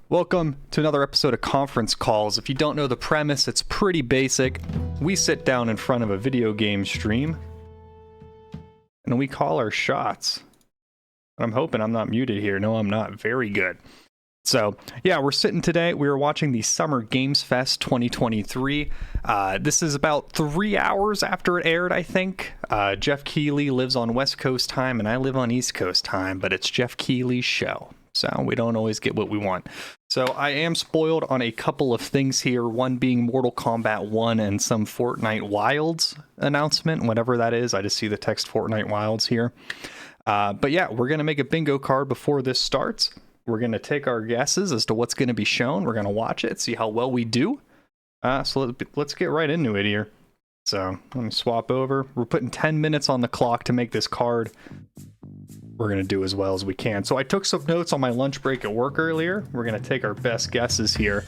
Welcome to another episode of Conference Calls. If you don't know the premise, it's pretty basic. We sit down in front of a video game stream and we call our shots. I'm hoping I'm not muted here. No, I'm not. Very good. So, yeah, we're sitting today. We were watching the Summer Games Fest 2023. This is about 3 hours after it aired, I think. Jeff Keighley lives on West Coast time and I live on East Coast time, but it's Jeff Keighley's show. So we don't always get what we want. So I am spoiled on a couple of things here. One being Mortal Kombat 1 and some Fortnite Wilds announcement, whatever that is. I just see the text Fortnite Wilds here. But yeah, we're going to make a bingo card before this starts. We're going to take our guesses as to what's going to be shown. We're going to watch it, see how well we do. So let's get right into it here. So let me swap over. We're putting 10 minutes on the clock to make this card. We're going to do as well as we can. So I took some notes on my lunch break at work earlier. We're going to take our best guesses here.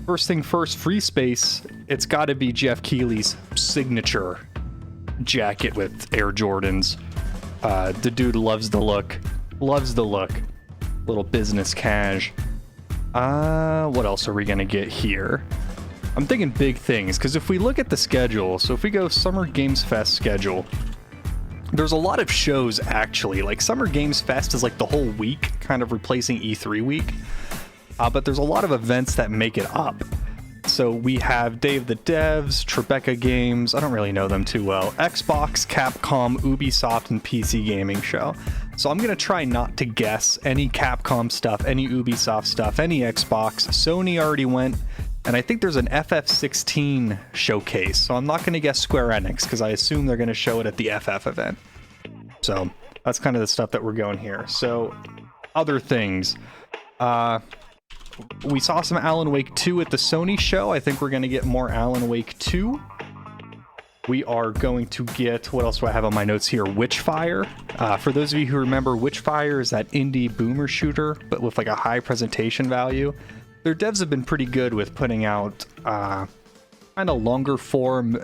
First thing first, free space. It's got to be Jeff Keighley's signature jacket with Air Jordans. The dude loves the look. Loves the look. Little business cash. What else are we going to get here? I'm thinking big things, because if we look at the schedule, so if we go Summer Games Fest schedule, there's a lot of shows, actually. Like, Summer Games Fest is like the whole week, kind of replacing E3 week. But there's a lot of events that make it up. So we have Day of the Devs, Tribeca Games, I don't really know them too well, Xbox, Capcom, Ubisoft, and PC Gaming Show. So I'm going to try not to guess any Capcom stuff, any Ubisoft stuff, any Xbox. Sony already went. And I think there's an FF16 showcase, so I'm not going to guess Square Enix, because I assume they're going to show it at the FF event. So that's kind of the stuff that we're going here. So other things. We saw some Alan Wake 2 at the Sony show. I think we're going to get more Alan Wake 2. We are going to get, what else do I have on my notes here? Witchfire. For those of you who remember, Witchfire is that indie boomer shooter, but with like a high presentation value. Their devs have been pretty good with putting out kind of longer form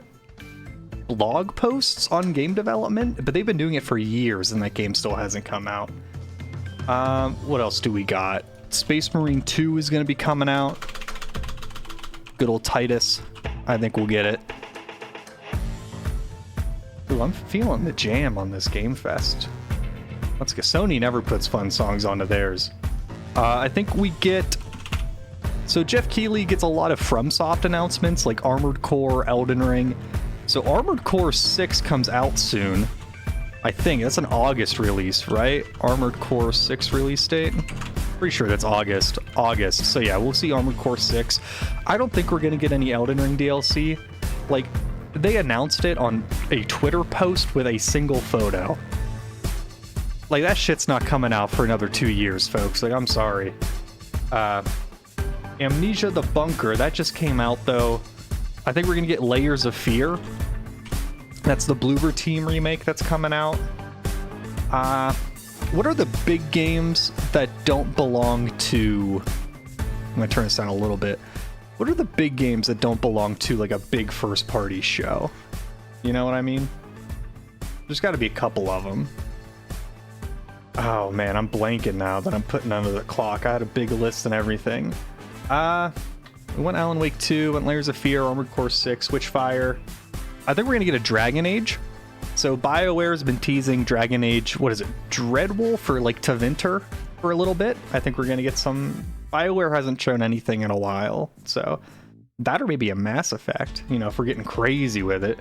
blog posts on game development, but they've been doing it for years and that game still hasn't come out. What else do we got? Space Marine 2 is going to be coming out. Good old Titus. I think we'll get it. Ooh, I'm feeling the jam on this Game Fest. Let's go. Sony never puts fun songs onto theirs. I think we get... So Jeff Keighley gets a lot of FromSoft announcements, like Armored Core, Elden Ring. So Armored Core 6 comes out soon. I think that's an August release, right? Armored Core 6 release date? Pretty sure that's August. So yeah, we'll see Armored Core 6. I don't think we're going to get any Elden Ring DLC. Like, they announced it on a Twitter post with a single photo. Like, that shit's not coming out for another 2 years, folks. Like, I'm sorry. Amnesia the Bunker, that just came out though. I think we're gonna get Layers of Fear. That's the Bloober Team remake that's coming out. What are the big games that don't belong to... I'm gonna turn this down a little bit. What are the big games that don't belong to like a big first party show? You know what I mean? There's gotta be a couple of them. Oh man, I'm blanking now that I'm putting under the clock. I had a big list and everything. We went Alan Wake 2, went Layers of Fear, Armored Core 6, Witchfire. I think we're gonna get a Dragon Age. So BioWare has been teasing Dragon Age, what is it, Dreadwolf or like Tevinter for a little bit. I think we're gonna get some... BioWare hasn't shown anything in a while, so that or maybe a Mass Effect, you know, if we're getting crazy with it.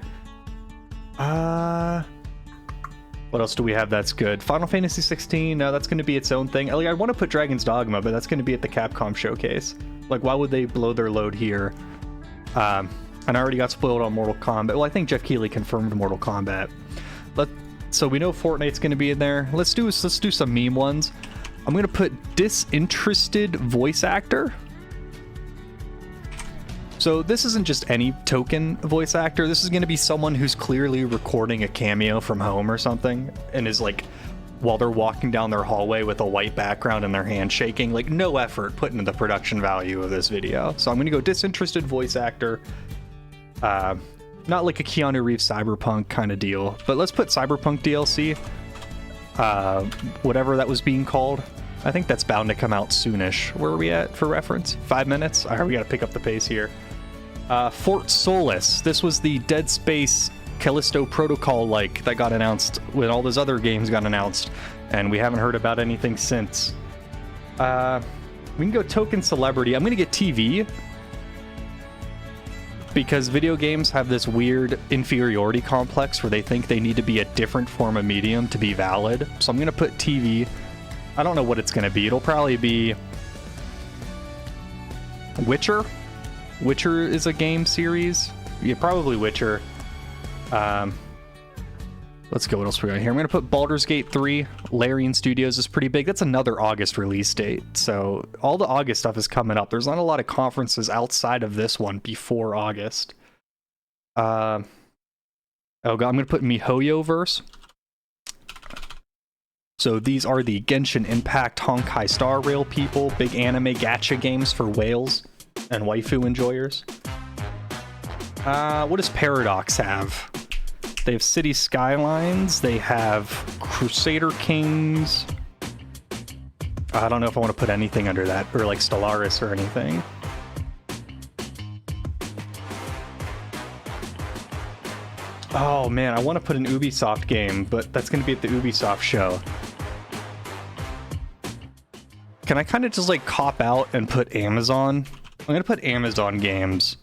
What else do we have that's good? Final Fantasy 16, no, that's gonna be its own thing. Like, I want to put Dragon's Dogma, but that's gonna be at the Capcom showcase. Like, why would they blow their load here? And I already got spoiled on Mortal Kombat. Well, I think Jeff Keighley confirmed Mortal Kombat. So we know Fortnite's going to be in there. Let's do some meme ones. I'm going to put disinterested voice actor. So this isn't just any token voice actor. This is going to be someone who's clearly recording a cameo from home or something and is like, while they're walking down their hallway with a white background and their hand shaking, like no effort put into the production value of this video. So I'm going to go disinterested voice actor. Not like a Keanu Reeves Cyberpunk kind of deal, but let's put Cyberpunk DLC. Whatever that was being called. I think that's bound to come out soonish. Where are we at for reference? 5 minutes? All right, we got to pick up the pace here. Fort Solis. This was the Dead Space Callisto Protocol that got announced when all those other games got announced, and we haven't heard about anything since. We can go token celebrity. I'm going to get TV because video games have this weird inferiority complex where they think they need to be a different form of medium to be valid. So I'm going to put TV. I don't know what it's going to be. It'll probably be Witcher. Witcher is a game series. Yeah, probably Witcher. Let's go. What else we got here? I'm going to put Baldur's Gate 3. Larian Studios is pretty big. That's another August release date. So all the August stuff is coming up. There's not a lot of conferences outside of this one before August. Oh god, I'm going to put MiHoYoverse. So these are the Genshin Impact Honkai Star Rail people. Big anime gacha games for whales and waifu enjoyers. What does Paradox have? They have City Skylines. They have Crusader Kings. I don't know if I want to put anything under that, or Stellaris or anything. Oh man, I want to put an Ubisoft game, but that's going to be at the Ubisoft show. Can I kind of just cop out and put Amazon? I'm going to put Amazon games.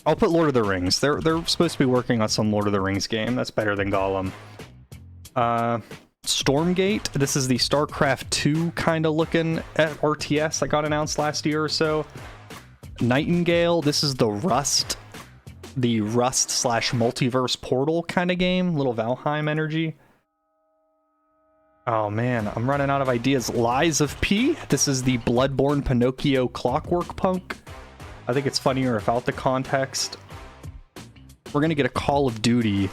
I'll put Lord of the Rings. They're supposed to be working on some Lord of the Rings game. That's better than Gollum. Stormgate. This is the StarCraft 2 kind of looking at RTS that got announced last year or so. Nightingale. This is the Rust / Multiverse Portal kind of game. Little Valheim energy. Oh man, I'm running out of ideas. Lies of P. This is the Bloodborne Pinocchio Clockwork Punk. I think it's funnier without the context. We're going to get a Call of Duty.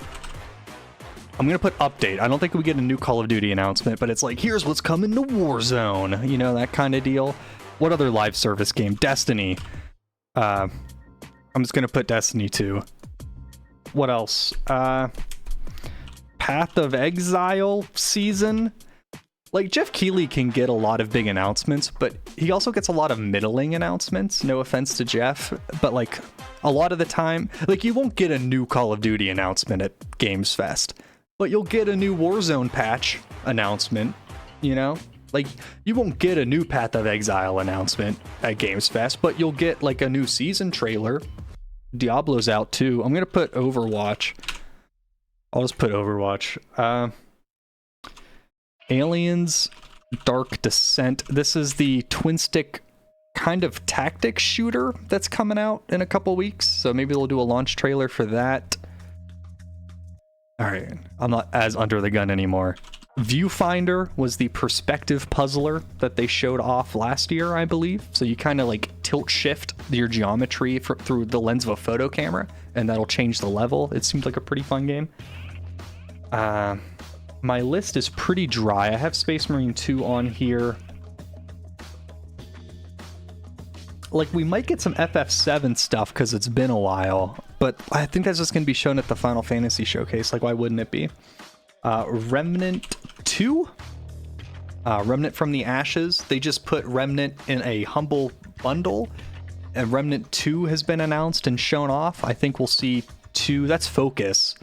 I'm going to put update. I don't think we get a new Call of Duty announcement, but it's here's what's coming to Warzone. You know, that kind of deal. What other live service game? Destiny. I'm just going to put Destiny 2. What else? Path of Exile season. Jeff Keighley can get a lot of big announcements, but he also gets a lot of middling announcements. No offense to Jeff, but a lot of the time, you won't get a new Call of Duty announcement at Games Fest, but you'll get a new Warzone patch announcement, you know? You won't get a new Path of Exile announcement at Games Fest, but you'll get a new season trailer. Diablo's out too. I'm going to put Overwatch. I'll just put Overwatch. Aliens Dark Descent. This is the twin stick kind of tactics shooter that's coming out in a couple weeks. So maybe they'll do a launch trailer for that. All right. I'm not as under the gun anymore. Viewfinder was the perspective puzzler that they showed off last year, I believe. So you kind of tilt shift your geometry through the lens of a photo camera, and that'll change the level. It seems like a pretty fun game. My list is pretty dry. I have Space Marine 2 on here. We might get some FF7 stuff because it's been a while, but I think that's just going to be shown at the Final Fantasy Showcase. Why wouldn't it be? Remnant 2? Remnant from the Ashes. They just put Remnant in a humble bundle, and Remnant 2 has been announced and shown off. I think we'll see 2. That's Focus.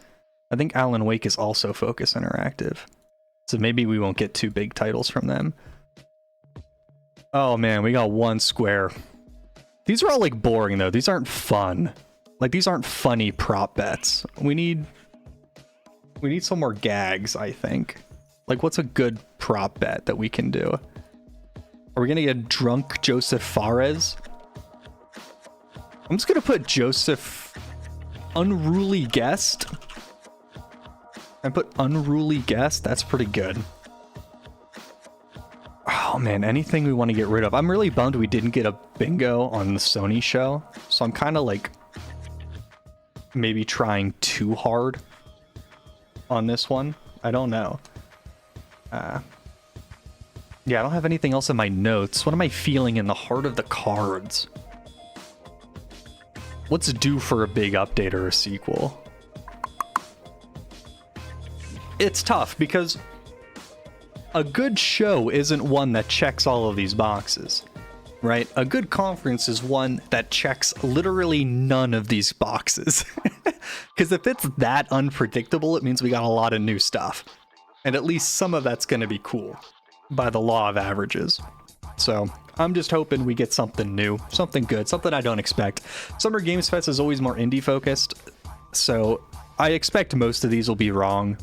I think Alan Wake is also Focus Interactive. So maybe we won't get 2 big titles from them. Oh man, we got 1 Square. These are all boring though. These aren't fun. These aren't funny prop bets. We need some more gags, I think. What's a good prop bet that we can do? Are we gonna get drunk Joseph Fares? I'm just gonna put Joseph Unruly Guest. I put Unruly Guest. That's pretty good. Oh man, anything we want to get rid of. I'm really bummed we didn't get a bingo on the Sony show. So I'm kind of maybe trying too hard on this one. I don't know. Yeah, I don't have anything else in my notes. What am I feeling in the heart of the cards? What's due for a big update or a sequel? It's tough because a good show isn't one that checks all of these boxes, right? A good conference is one that checks literally none of these boxes. Because if it's that unpredictable, it means we got a lot of new stuff. And at least some of that's going to be cool by the law of averages. So I'm just hoping we get something new, something good, something I don't expect. Summer Games Fest is always more indie focused, so I expect most of these will be wrong.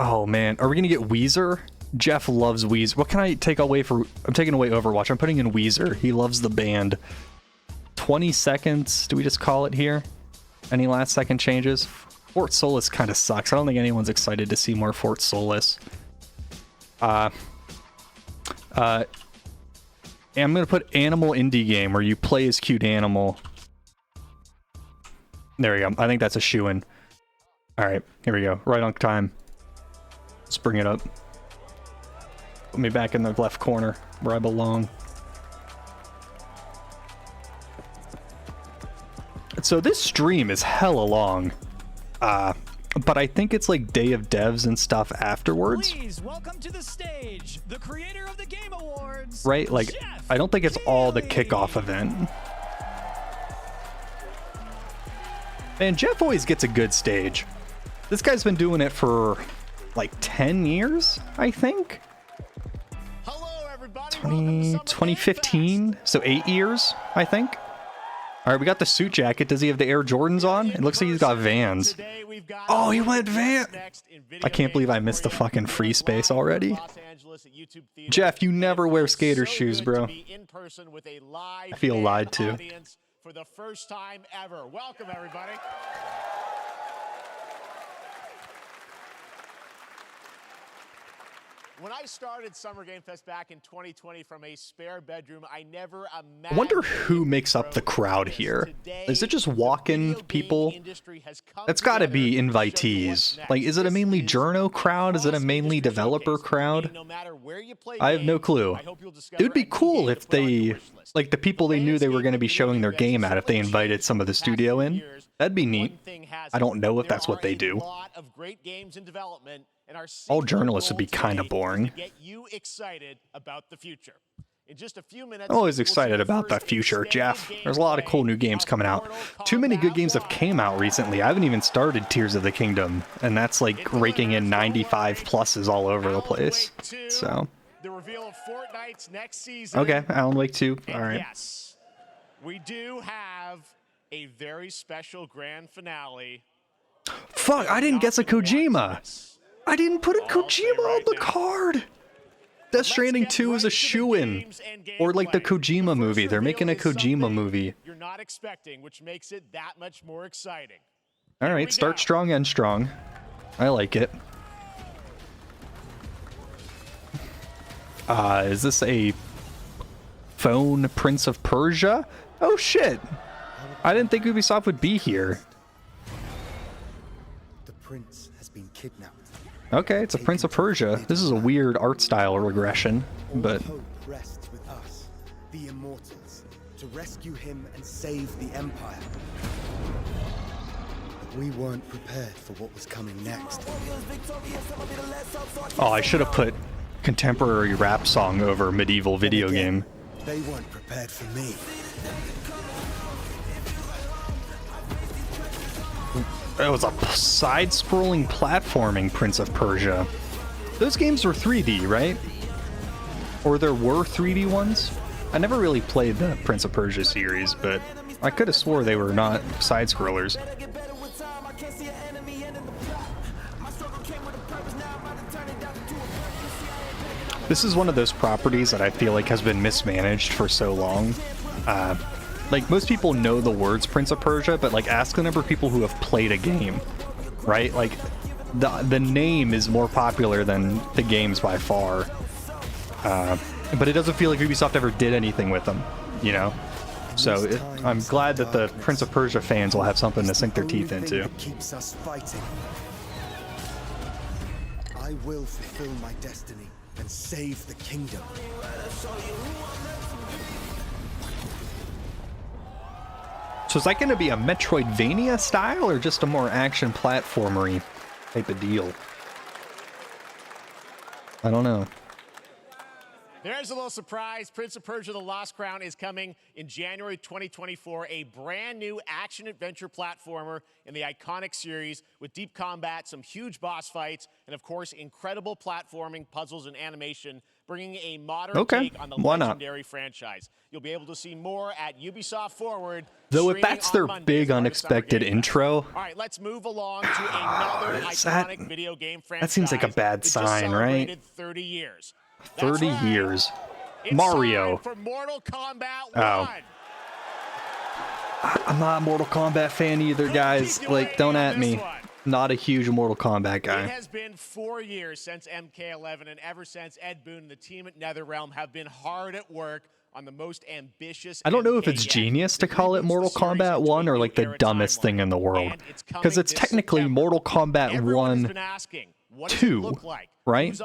Oh man, are we gonna get Weezer? Jeff loves Weezer. What can I take away for? I'm taking away Overwatch. I'm putting in Weezer. He loves the band. 20 seconds. Do we just call it here? Any last second changes? Fort Solis kind of sucks. I don't think anyone's excited to see more Fort Solis. I'm gonna put Animal Indie Game where you play as cute animal. There we go. I think that's a shoo-in. All right, here we go. Right on time. Let's bring it up. Put me back in the left corner where I belong. So this stream is hella long. But I think it's like Day of Devs and stuff afterwards. Please welcome to the stage the creator of the Game Awards. Right? Like, Jeff I don't think it's all the kickoff event. Man, Jeff always gets a good stage. This guy's been doing it for like 10 years, I think. Hello, everybody. 2015, so 8 years, I think. All right, we got the suit jacket. Does he have the Air Jordans on? It looks like he's got Vans. Oh, he went Van. I can't believe I missed the fucking free space already. Jeff, you never wear skater shoes, bro. I feel lied to. For the first time ever. Welcome, everybody. When I started Summer Game Fest back in 2020 from a spare bedroom, I never imagined... I wonder who makes up the crowd here. Is it just walk-in people? That's got to be invitees. Like, is it a mainly journo crowd? Is it a mainly developer crowd? I have no clue. It would be cool if they, like, the people they knew they were going to be showing their game at, if they invited some of the studio in. That'd be neat. I don't know if that's what they do. All journalists would be kind of boring. I'm always excited about the future, Jeff. There's a lot of cool new games coming out. Too many good games have came out recently. I haven't even started Tears of the Kingdom, and that's like raking in 95 pluses all over the place. So, okay, Alan Wake 2. All right. Yes, we do have a very special grand finale. Fuck, I didn't guess a Kojima. I didn't put a Kojima on the card. Death Stranding 2 is a shoo-in. Or like the Kojima movie. They're making a Kojima movie. You're not expecting, which makes it that much more exciting. All right, start strong, end strong. I like it. Is this a phone Prince of Persia? Oh shit. I didn't think Ubisoft would be here. The prince has been kidnapped. Okay, it's a Prince of Persia. This is a weird art style regression, but... All hope rests with us, the Immortals, to rescue him and save the Empire. But we weren't prepared for what was coming next. Oh, I should have put contemporary rap song over medieval video game. They weren't prepared for me. It was a side-scrolling platforming Prince of Persia. Those games were 3D, right? Or there were 3D ones? I never really played the Prince of Persia series, but I could have swore they were not side-scrollers. This is one of those properties that I feel like has been mismanaged for so long. Like, most people know the words Prince of Persia, but, like, ask the number of people who have played a game, right? Like, the name is more popular than the games by far. But it doesn't feel like Ubisoft ever did anything with them, you know? So, I'm glad that the Prince of Persia fans will have something to sink their teeth into. Keeps us fighting. I will fulfill my destiny and save the kingdom. So is that going to be a Metroidvania style or just a more action platformery type of deal? I don't know. There's a little surprise. Prince of Persia: The Lost Crown is coming in January 2024. A brand new action-adventure platformer in the iconic series with deep combat, some huge boss fights, and of course, incredible platforming, puzzles, and animation, bringing a modern take on the legendary franchise. You'll be able to see more at Ubisoft Forward. Though if that's their big unexpected intro, all right, let's move along to another iconic video game franchise. That seems like a bad sign, right? 30 years. 30 years. Mario. For Mortal Kombat 1. Oh. I'm not a Mortal Kombat fan either, guys. Like, don't at me. Not a huge Mortal Kombat guy. It has been 4 years since MK11, and ever since, Ed Boon and the team at NetherRealm have been hard at work on the most ambitious. I don't know if it's genius to call it Mortal Kombat 1 or like the dumbest thing in the world. Because it's technically Mortal Kombat 1, 2, right?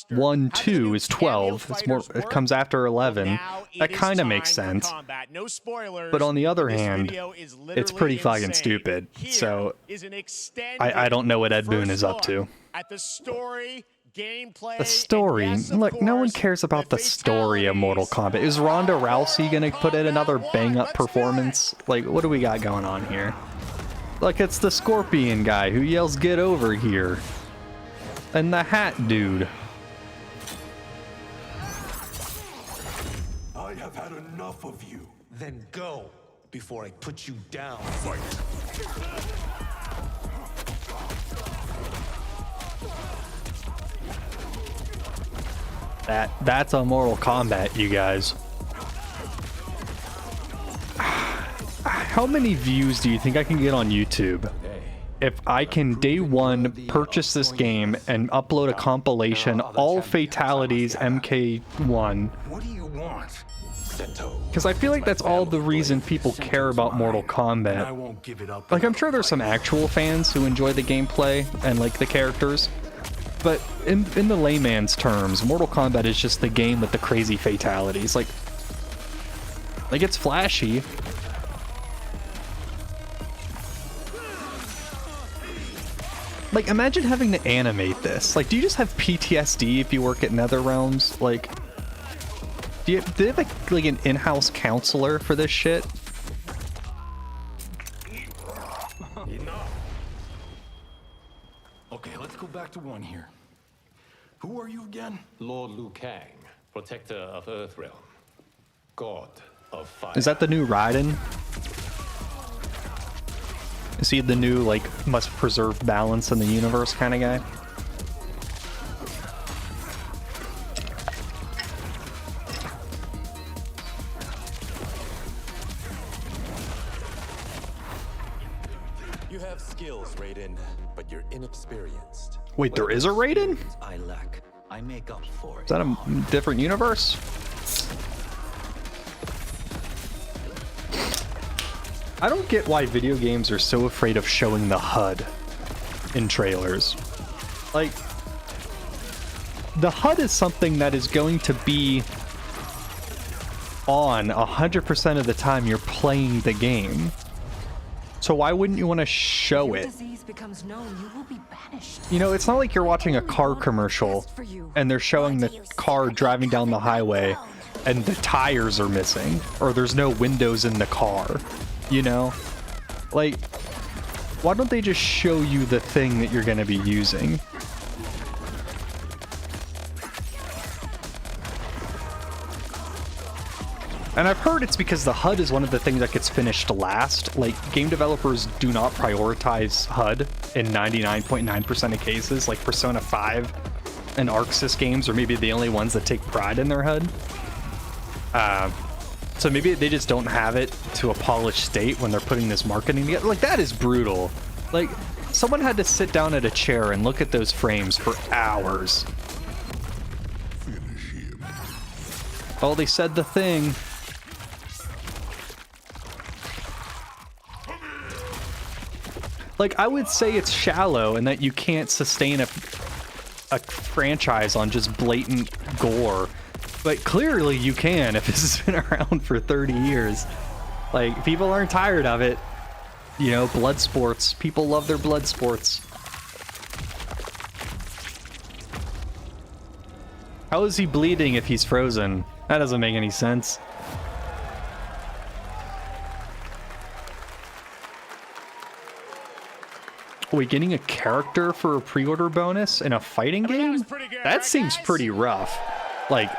1, 2 is 12. It's more. It comes after 11. That kind of makes sense. But on the other hand, it's pretty fucking stupid. So I don't know what Ed Boon is up to. At the story, gameplay, the story. Yes, look, no one course, cares about the story of Mortal Kombat. Is Ronda Rousey gonna put in another bang-up performance? Like, what do we got going on here? Like, it's the Scorpion guy who yells, "Get over here." And the hat dude. I have had enough of you. Then go before I put you down. Fight. That's a Mortal Kombat, you guys. How many views do you think I can get on YouTube if I can day one purchase this game and upload a compilation, all fatalities MK1? What do you want? Because I feel like that's all the reason people care about Mortal Kombat. I won't give it up. Like, I'm sure there's some actual fans who enjoy the gameplay and like the characters, but in the layman's terms, Mortal Kombat is just the game with the crazy fatalities. Like it's flashy. Like, imagine having to animate this. Like, do you just have PTSD if you work at NetherRealms? Like, do they have like an in-house counselor for this shit? Okay, let's go back to one here. Who are you again? Lord Liu Kang, protector of Earthrealm, god of fire. Is that the new Raiden? Is he the new, like, must preserve balance in the universe kind of guy? You have skills, Raiden, but you're inexperienced. Wait, there is a Raiden? I lack. I make up for it. Is that a different universe? I don't get why video games are so afraid of showing the HUD in trailers. Like, the HUD is something that is going to be on 100% of the time you're playing the game. So why wouldn't you want to show it? You know, it's not like you're watching a car commercial and they're showing the car driving down the highway and the tires are missing or there's no windows in the car. You know, like, why don't they just show you the thing that you're going to be using? And I've heard it's because the HUD is one of the things that gets finished last. Like, game developers do not prioritize HUD in 99.9% of cases. Like, Persona 5 and ArcSys games are maybe the only ones that take pride in their HUD. So maybe they just don't have it to a polished state when they're putting this marketing together. Like, that is brutal. Like, someone had to sit down at a chair and look at those frames for hours. Finish him. Oh, they said the thing. Like, I would say it's shallow and that you can't sustain a franchise on just blatant gore. But clearly you can if this has been around for 30 years. Like, people aren't tired of it. You know, blood sports. People love their blood sports. How is he bleeding if he's frozen? That doesn't make any sense. Are we getting a character for a pre-order bonus in a fighting I mean, that was game? pretty good, That right, seems guys? pretty rough. Like,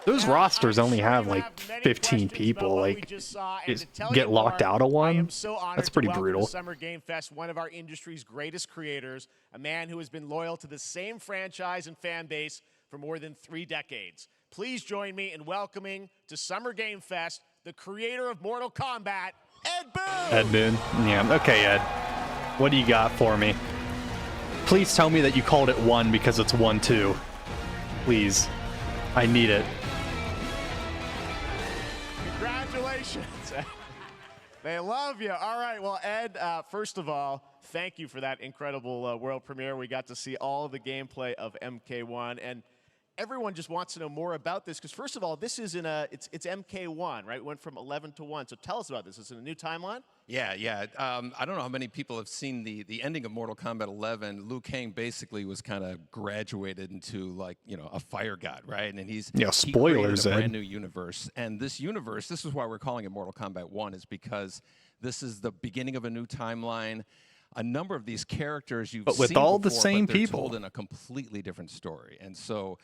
those rosters I'm only sure have you like many 15 questions about people. what we Like, just saw, and just to tell get you locked more, out of I one. am so honored That's to pretty welcome brutal. to Summer Game Fest one of our industry's greatest creators, a man who has been loyal to the same franchise and fan base for more than 3 decades. Please join me in welcoming to Summer Game Fest the creator of Mortal Kombat, Ed Boon. Ed Boon. Yeah. Okay, Ed. What do you got for me? Please tell me that you called it 1 because it's 1-2. Please. I need it. Congratulations. They love you. All right. Well, Ed, first of all, thank you for that incredible world premiere. We got to see all of the gameplay of MK1, and everyone just wants to know more about this because, first of all, this is it's MK1, right? It went from 11 to 1. So tell us about this. Is it a new timeline? Yeah. I don't know how many people have seen the ending of Mortal Kombat 11. Liu Kang basically was kind of graduated into, like, you know, a fire god, right? And he spoilers, created a Ed. brand new universe. And this universe, this is why we're calling it Mortal Kombat 1, is because this is the beginning of a new timeline. A number of these characters you've But with seen all the before, same but they're people. told in a completely different story. And so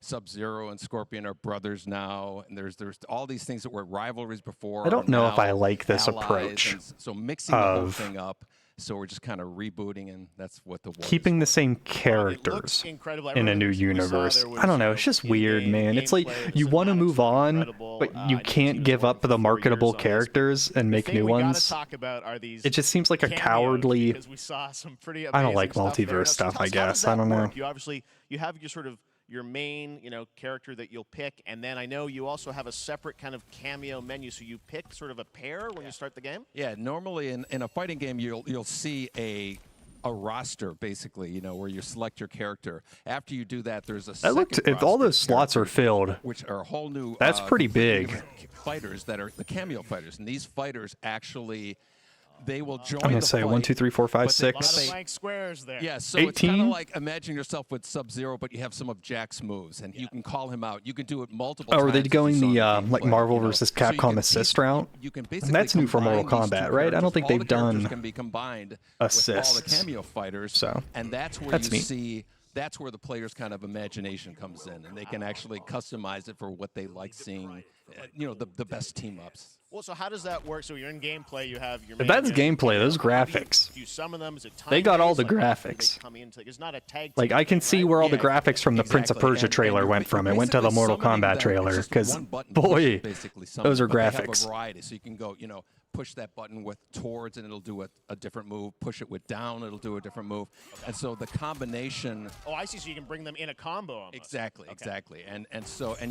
Sub-Zero and Scorpion are brothers now, and there's all these things that were rivalries before. I don't are know if now I like this allies, approach and so mixing the whole of thing up. So we're just kind of rebooting, and that's what the war is keeping the for. same It looks characters incredible. in a new Everything we saw universe. there was, I don't know. you It's just in-game weird, man. It's like gameplay, you the want to cinematics move look on, incredible. but I you know can't you've give been up working the for 4 marketable years on this, but characters and the make thing new we gotta ones. talk about are these It just seems like a cameos, cowardly. because we saw some pretty I don't amazing like stuff there. multiverse So stuff, tell I us, how does guess. I that don't know. work? You obviously have your sort of your main, character that you'll pick, and then I know you also have a separate kind of cameo menu. So you pick sort of a pair when you start the game. Yeah, normally in a fighting game, you'll see a roster, basically, where you select your character. After you do that, there's a That looked. second If all roster those slots are characters, filled, which are a whole new. That's pretty completely big. different fighters that are the cameo fighters, and these fighters actually, they will join. I'm gonna the say fight, 1, 2, 3, 4, 5, but they- A lot of 6. blank squares there. Yeah, so it's kind 18? of like imagine yourself with Sub-Zero, but you have some of Jack's moves, and you can call him out. You can do it multiple Oh, times. are they as you going saw in the gameplay, Marvel versus So you Capcom can assist piece- route? You can basically That's new for Mortal combine these Kombat, two right? I don't characters. think All they've the characters done can be combined assists. with all the cameo fighters. So, and that's where that's you neat. see. That's where the player's kind of imagination comes in, and they can actually customize it for what they like seeing. The best team ups. Well, so how does that work? So you're in gameplay. You have your. If that's gameplay, those graphics. Do you summon them? Is it time They got all the based? Like, how do graphics. they come into- It's not a tag. Like, team I can thing, see right? where all the Yeah, graphics from the Prince of exactly. Persia And trailer you're went from. It went to the basically Mortal summoning Kombat them. trailer It's just because, one button to push, boy, basically summon those are them, but they have graphics. a variety, so you can go, push that button with towards, and it'll do a different move. Push it with down, it'll do a different move. And so the combination. Oh, I see. So you can bring them in a combo. Almost. Exactly, Okay. exactly. And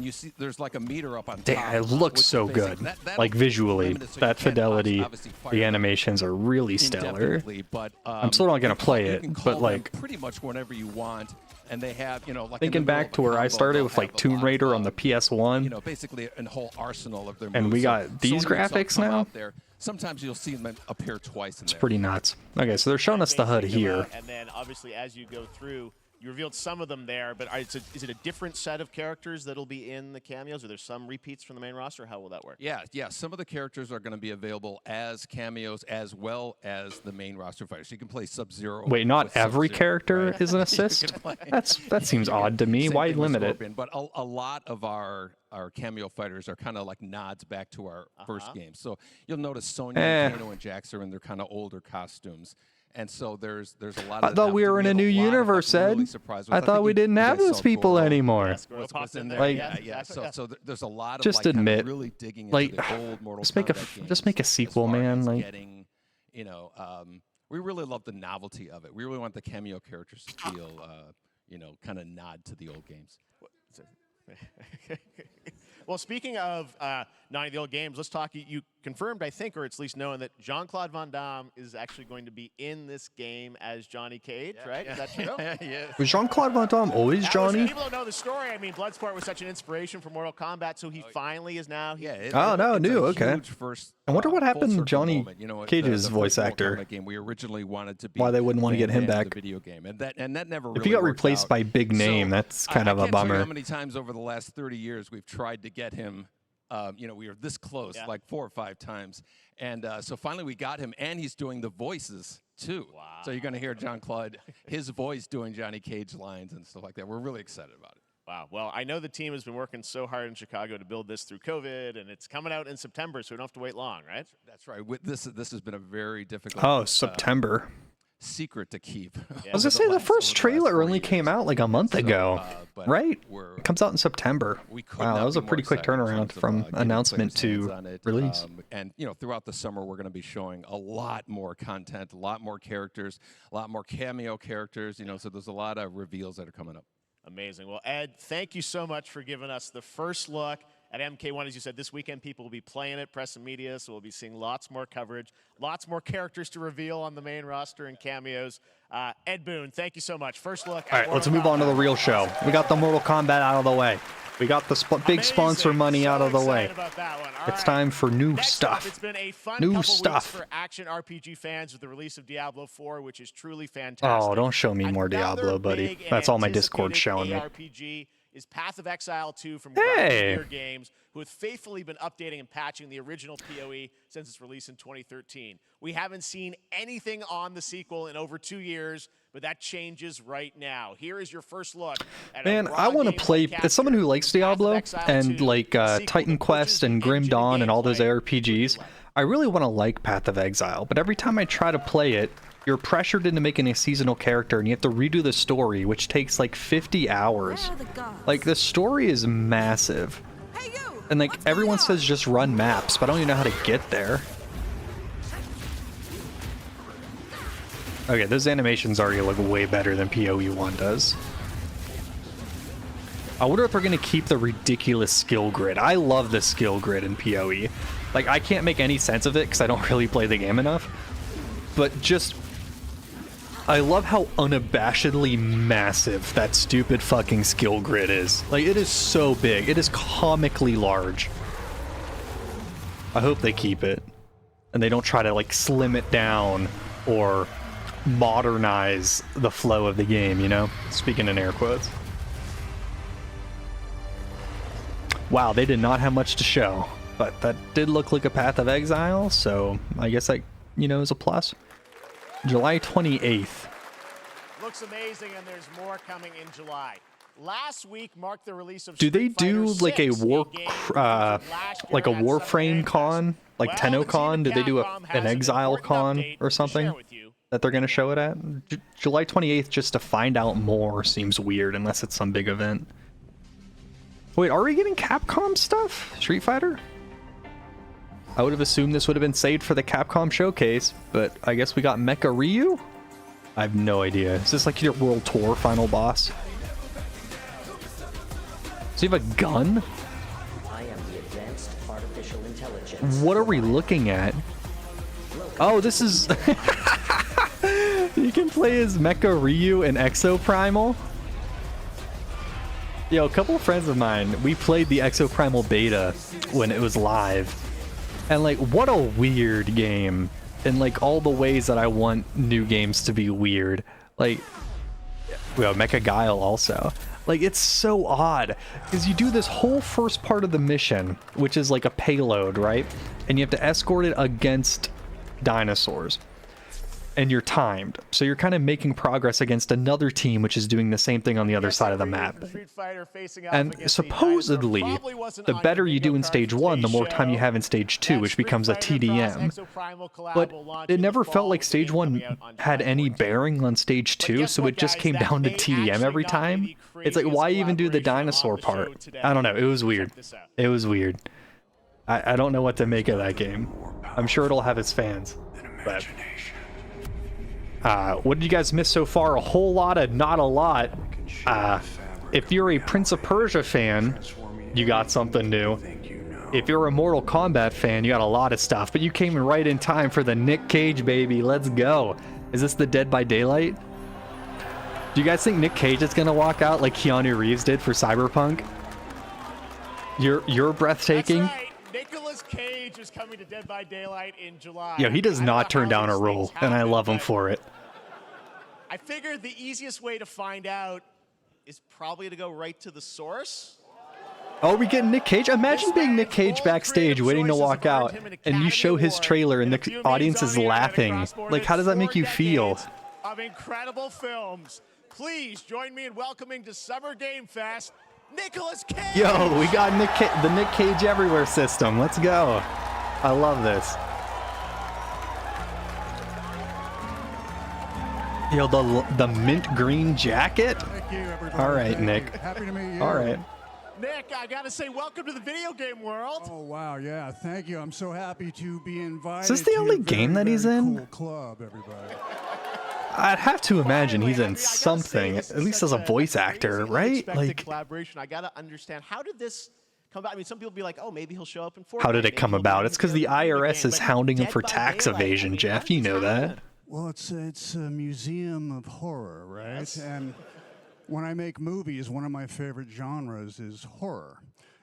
you see there's like a meter up on top. Damn, it looks which so is good. basic. That'll Like, visually, limit it so you that can't fidelity, obviously fire the them animations are really stellar. indefinitely, but I'm still not gonna play you it, can but, call them like, pretty much whenever you want, and they have like in the Thinking middle back of to a where I combo, started they'll with, like, have a Tomb lot Raider of, on the PS1. Basically a whole arsenal of their moves. And we So got these Sony himself graphics come now? out there. Sometimes you'll see them appear twice in It's there. pretty nuts. Okay, so they're showing us the HUD Basically, here. and then obviously as you go through, you revealed some of them there. But is it a different set of characters that'll be in the cameos? Are there some repeats from the main roster? How will that work? Yeah. Some of the characters are going to be available as cameos as well as the main roster fighters. You can play Sub-Zero. Wait, not with every Sub-Zero, character right? is an You assist? can play- That seems odd to me. Same Why thing with limit it? Scorpion, but a lot of our cameo fighters are kind of like nods back to our first game. So you'll notice Sonya, and Kano, and Jax are in their kind of older costumes. And so there's a lot of. I thought we were in a new universe, Ed. I thought we didn't have those people anymore. Squirrel popped in there. Like- Yeah. So there's a lot of Just like, kind of admit, really digging into like, the old Mortal just make a Kombat just games make a as sequel, far man, as like- getting, we really love the novelty of it. We really want the cameo characters to feel, kind of nod to the old games. Well, speaking of nodding the old games, let's talk. You confirmed, I think, or it's at least known that Jean-Claude Van Damme is actually going to be in this game as Johnny Cage, right? Is that true? Was Jean-Claude Van Damme always Johnny? People don't know the story. I mean, Bloodsport was such an inspiration for Mortal Kombat, so he finally is now. Oh, no, it's new, a okay. huge first, I wonder what full happened to circle Johnny moment. You know, Cage's the voice first Mortal actor. Kombat game, we originally wanted to be Why they wouldn't want to get him Van Damme, back. the video game, and that never. If really he got worked replaced out. by Big Name, that's kind of a I can't tell you bummer. how many times over the last 30 years we've tried to get him. You know, we were this close, like 4 or 5 times. And so finally we got him, and he's doing the voices, too. Wow. So you're going to hear Jean-Claude, his voice doing Johnny Cage lines and stuff like that. We're really excited about it. Wow. Well, I know the team has been working so hard in Chicago to build this through COVID, and it's coming out in September, so we don't have to wait long, right? That's right. This has been a very difficult Oh, September. secret to keep. I was going to say, the first trailer only came out like a month ago, right? It comes out in September. Wow, that was a pretty quick turnaround from announcement to release. And, you know, throughout the summer, we're going to be showing a lot more content, a lot more characters, a lot more cameo characters, you know, so there's a lot of reveals that are coming up. Amazing. Well, Ed, thank you so much for giving us the first look at MK1. As you said, this weekend people will be playing it, press and media, so we'll be seeing lots more coverage, lots more characters to reveal on the main roster and cameos. Ed Boon, thank you so much. First look. All right, let's move on to the real show. We got the Mortal Kombat out of the way. We got the big sponsor money out of the way. It's time for new stuff. It's been a fun New couple stuff. weeks for action RPG fans with the release of Diablo 4, which is truly fantastic. Oh, don't show me more Another Diablo, buddy. big and That's all my Discord showing me. ARPG is Path of Exile 2 from Hey! Grounded Games, who have faithfully been updating and patching the original PoE since its release in 2013. We haven't seen anything on the sequel in over 2 years, but that changes right now. Here is your first look at Man, a raw I want to gameplay play, capture. as someone who likes Path of Diablo Exile and 2, like the sequel Titan that Quest pushes and the Grim engine of Dawn and all those gameplay RPGs, really well. I really want to like Path of Exile, but every time I try to play it, you're pressured into making a seasonal character and you have to redo the story, which takes like 50 hours. Like, the story is massive. And like, everyone says just run maps, but I don't even know how to get there. Okay, those animations already look way better than PoE 1 does. I wonder if we're going to keep the ridiculous skill grid. I love the skill grid in PoE. Like, I can't make any sense of it because I don't really play the game enough. But just... I love how unabashedly massive that stupid fucking skill grid is. Like, it is so big. It is comically large. I hope they keep it. And they don't try to, like, slim it down or modernize the flow of the game, you know? Speaking in air quotes. Wow, they did not have much to show. But that did look like a Path of Exile, so I guess that, you know, is a plus. July 28th. Looks amazing, and there's more coming in July. Last week marked the release of Do they Street Fighter do like a 6, war, game featured last year like a at Summer Warframe Game con, like Well, the team at TennoCon? Did they do Capcom has an an Exile important con update or to something share with you. that they're gonna show it at? July 28th, just to find out more, seems weird unless it's some big event. Wait, are we getting Capcom stuff? Street Fighter? I would have assumed this would have been saved for the Capcom showcase, but I guess we got Mecha Ryu? I have no idea. Is this like your World Tour final boss? Does he have a gun? I am the advanced artificial intelligence. What are we looking at? Oh, this is... You can play as Mecha Ryu and Exoprimal. Yo, a couple of friends of mine, we played the Exoprimal beta when it was live. And like, what a weird game. In like all the ways that I want new games to be weird. Like, well, Mecha Guile also. Like, it's so odd because you do this whole first part of the mission, which is like a payload, right? And you have to escort it against dinosaurs. And you're timed. So you're kind of making progress against another team which is doing the same thing on the other side of the map. And supposedly, the better you do in stage 1, the more time you have in stage 2, which becomes a TDM. But it never felt like stage 1 had any bearing on stage 2, so it just came down to TDM every time. It's like, why even do the dinosaur part? I don't know, it was weird. It was weird. I don't know what to make of that game. I'm sure it'll have its fans. But what did you guys miss so far? A whole lot of not a lot. If you're a Prince of Persia fan, you got something new. If you're a Mortal Kombat fan, you got a lot of stuff, but you came in right in time for the Nick Cage, baby. Let's go. Is this the Dead by Daylight? Do you guys think Nick Cage is gonna walk out like Keanu Reeves did for Cyberpunk? You're breathtaking. That's right. Nicolas Cage is coming to Dead by Daylight in July. Yo, he does not turn down a role, and I love him for it. I figured the easiest way to find out is probably to go right to the source. Oh, we get Nick Cage? Imagine being Nick Cage backstage waiting to walk out, and you show his trailer and the audience is laughing. Like, how does that make you feel? Of incredible films. Please join me in welcoming to Summer Game Fest, Nicolas Cage. Yo, we got the Nick Cage Everywhere system. Let's go. I love this. Yo, the mint green jacket? Thank you, everybody. All right, Nick. Happy to meet you. All right. Nick, I gotta say, welcome to the video game world. Oh wow, yeah, thank you. I'm so happy to be invited. Is this the only game that he's in? Cool club, everybody. I'd have to imagine he's in something, at least as a voice actor, right? Like, collaboration. I gotta understand, how did this come about? I mean, some people be like, oh, maybe he'll show up in Fortnite. how did it come about? It's because the IRS is hounding him for tax evasion, Jeff. You know that. Well, it's a museum of horror, right? Yes. And when I make movies, one of my favorite genres is horror.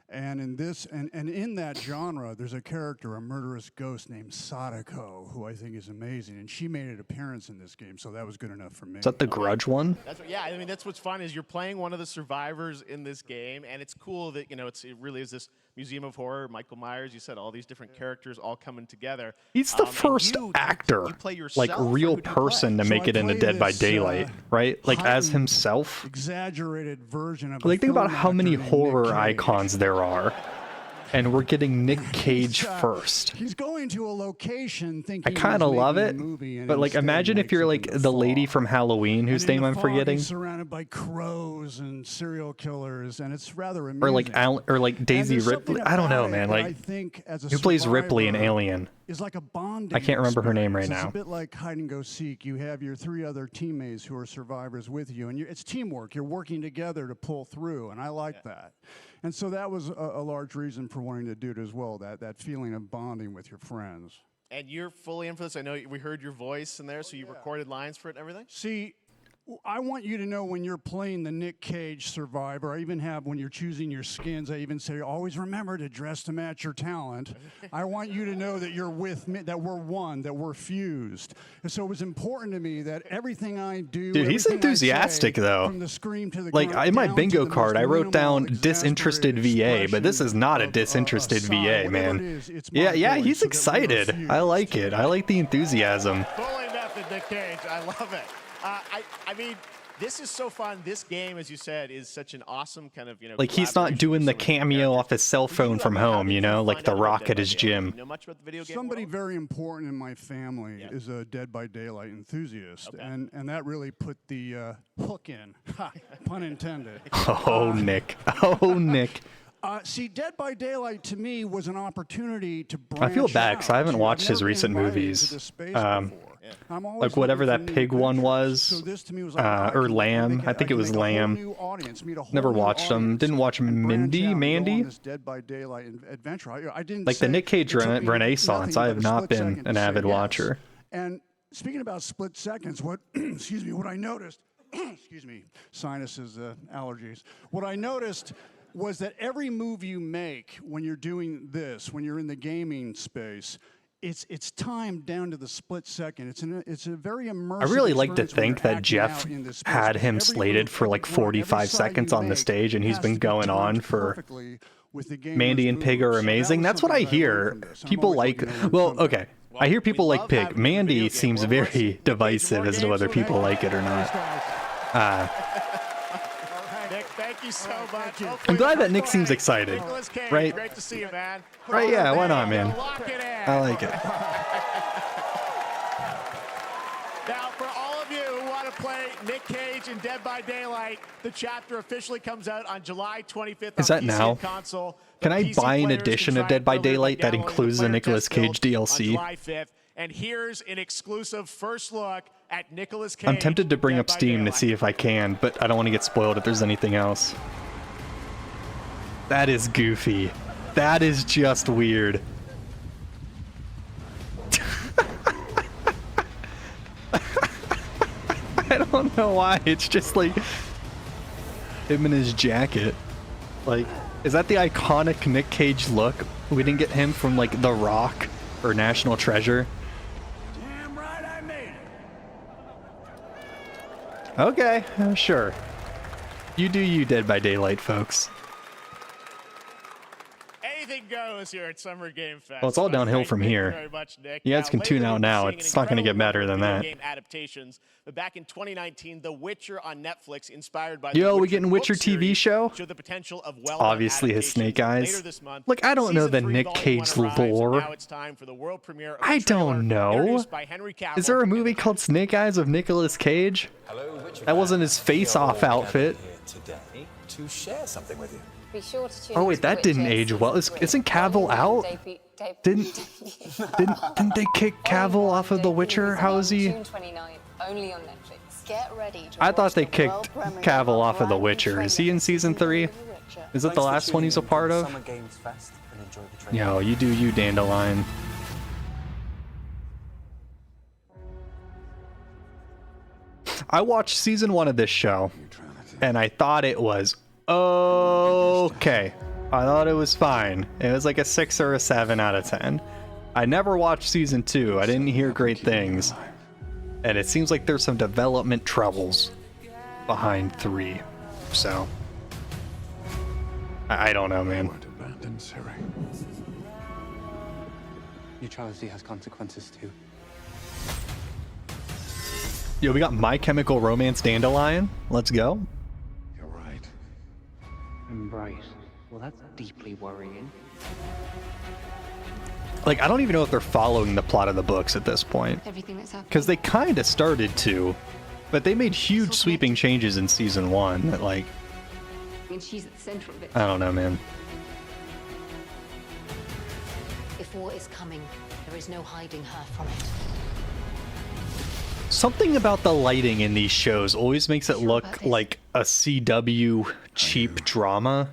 And in this, and in that genre, there's a character, a murderous ghost named Sadako, who I think is amazing. And she made an appearance in this game, so that was good enough for me. Is that the Grudge one? That's what, yeah, I mean, that's what's fun is you're playing one of the survivors in this game, and it's cool that, you know, it really is this museum of horror. Michael Myers, you said all these different characters all coming together. He's the first actor, like real person, to make it into Dead by Daylight, right? Like as himself. Exaggerated version of. Like think about how many horror icons there are, and we're getting Nick Cage first. He's going to a location thinking. I kind of love it, but like imagine if you're like the lady from Halloween whose name I'm forgetting. Surrounded by crows and serial killers, and it's rather amusing. Or like Daisy Ripley. I don't know, man. Like who plays Ripley in Alien? Is like a bonding. I can't remember her name right now. It's a bit like hide and go seek. You have your 3 other teammates who are survivors with you, and it's teamwork. You're working together to pull through, and I like that. And so that was a large reason for wanting to do it as well. That feeling of bonding with your friends. And you're fully in for this. I know we heard your voice in there, so you recorded lines for it and everything. See, I want you to know when you're playing the Nick Cage survivor, I even have when you're choosing your skins, I even say, always remember to dress to match your talent. I want you to know that you're with me, that we're one, that we're fused. And so it was important to me that everything I do. Dude, he's enthusiastic though. From the scream to the like in my bingo card, I wrote down disinterested VA, but this is not a disinterested VA, man. Yeah, he's excited. I like it. I like the enthusiasm. Fully method, Nick Cage. I love it. I mean, this is so fun. This game, as you said, is such an awesome kind of, like he's not doing the cameo off his cell phone from home, you know, like The Rock at his gym. Know much about the video game Somebody world? very important in my family is a Dead by Daylight enthusiast, and that really put the hook in, pun intended. Oh, Nick. Oh, Nick. See, Dead by Daylight to me was an opportunity to branch out. I feel bad because I haven't watched his recent movies. Like whatever that pig one was, or Lamb. I think it was Lamb. Never watched them. Didn't watch Mandy. Dead by Daylight adventure. I didn't like the Nick Cage Renaissance. I have not been an avid watcher. And speaking about split seconds, what excuse me, what I noticed, excuse me, sinuses, allergies. What I noticed was that every move you make when you're doing this, when you're in the gaming space, it's timed down to the split second. It's a very immersive. I really like to think that Jeff had him slated for like 45 seconds on the stage, and he's been going on for. Mandy and Pig are amazing. That's what I hear. People like. Well, okay. I hear people like Pig. Mandy seems very divisive as to whether people like it or not. Nick, thank you so much. I'm glad that Nick seems excited. Right? Great to see you, man. Right? Yeah. Why not, man? I like it. Now, for all of you who want to play Nick Cage in Dead by Daylight, the chapter officially comes out on July 25th. Is that now? Console. Can I buy an edition of Dead by Daylight that includes the Nicolas Cage DLC? July 5th. And here's an exclusive first look at Nicolas Cage. I'm tempted to bring up Steam to see if I can, but I don't want to get spoiled if there's anything else. That is goofy. That is just weird. I don't know why. It's just like him in his jacket. Like, is that the iconic Nick Cage look? We didn't get him from like The Rock or National Treasure. Damn right I made it. Okay, sure. You do you, Dead by Daylight, folks. Anything goes here at Summer Game Fest. Well, it's all downhill from Thank you here. very much, Nick. You guys can lately tune out we've been now. seeing an It's not going to get incredible better than number of that. video game adaptations. But back in 2019, The Witcher on Netflix, inspired by Yo, the we getting Witcher book TV series, show? showed the potential of well Obviously his snake eyes. Look, I don't know the Nick Cage lore. Now it's time for the world premiere of I a trailer don't know. introduced by Henry Cavill. Is there a movie called Snake Eyes with Nicolas Cage? That wasn't his face-off outfit. Today to share something with you. Be sure to tune Oh in wait, to that didn't Witcher age Season well. 3. Isn't Cavill out? Didn't they kick Cavill off of The Witcher? How is he? June 29th, only on Netflix. Get ready to I thought watch they the kicked world premiere Cavill of off of The brand new Witcher. Is he trailer in for season 3? The Witcher. Is it the last one he's a part of? Summer Games Fest and enjoy the trailer. Yo, you do you, Dandelion. I watched season 1 of this show, and I thought it was okay. I thought it was fine. It was like a 6 or a 7 out of 10. I never watched season 2. I didn't hear great things. And it seems like there's some development troubles behind 3. So, I don't know, man. Neutrality has consequences too. Yo, we got My Chemical Romance Dandelion. Let's go. You're right. Right. Well, that's deeply worrying. Like, I don't even know if they're following the plot of the books at this point. Everything that's happening. Because they kind of started to, but they made huge sweeping changes in season 1 that, like, And she's at the center of it. I don't know, man. If war is coming, there is no hiding her from it. Something about the lighting in these shows always makes it look like a CW cheap drama.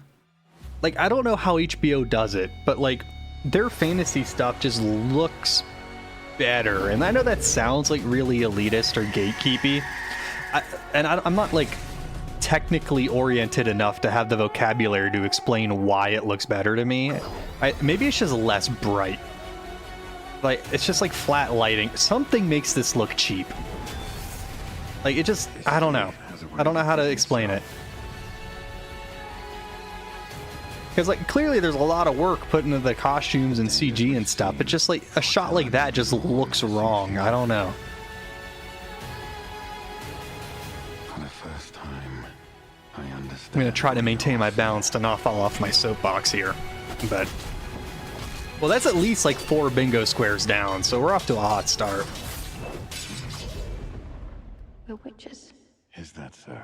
Like, I don't know how HBO does it, but, like, their fantasy stuff just looks better. And I know that sounds, like, really elitist or gatekeepy. I'm not, like, technically oriented enough to have the vocabulary to explain why it looks better to me. Maybe it's just less bright. Like, it's just like flat lighting. Something makes this look cheap. Like, it just, I don't know. I don't know how to explain it. Because, like, clearly there's a lot of work put into the costumes and CG and stuff. But just, like, a shot like that just looks wrong. I don't know. For the first time, I understand. I'm going to try to maintain my balance to not fall off my soapbox here. But, well, that's at least, like, 4 bingo squares down. So we're off to a hot start. We're witches. Is that so?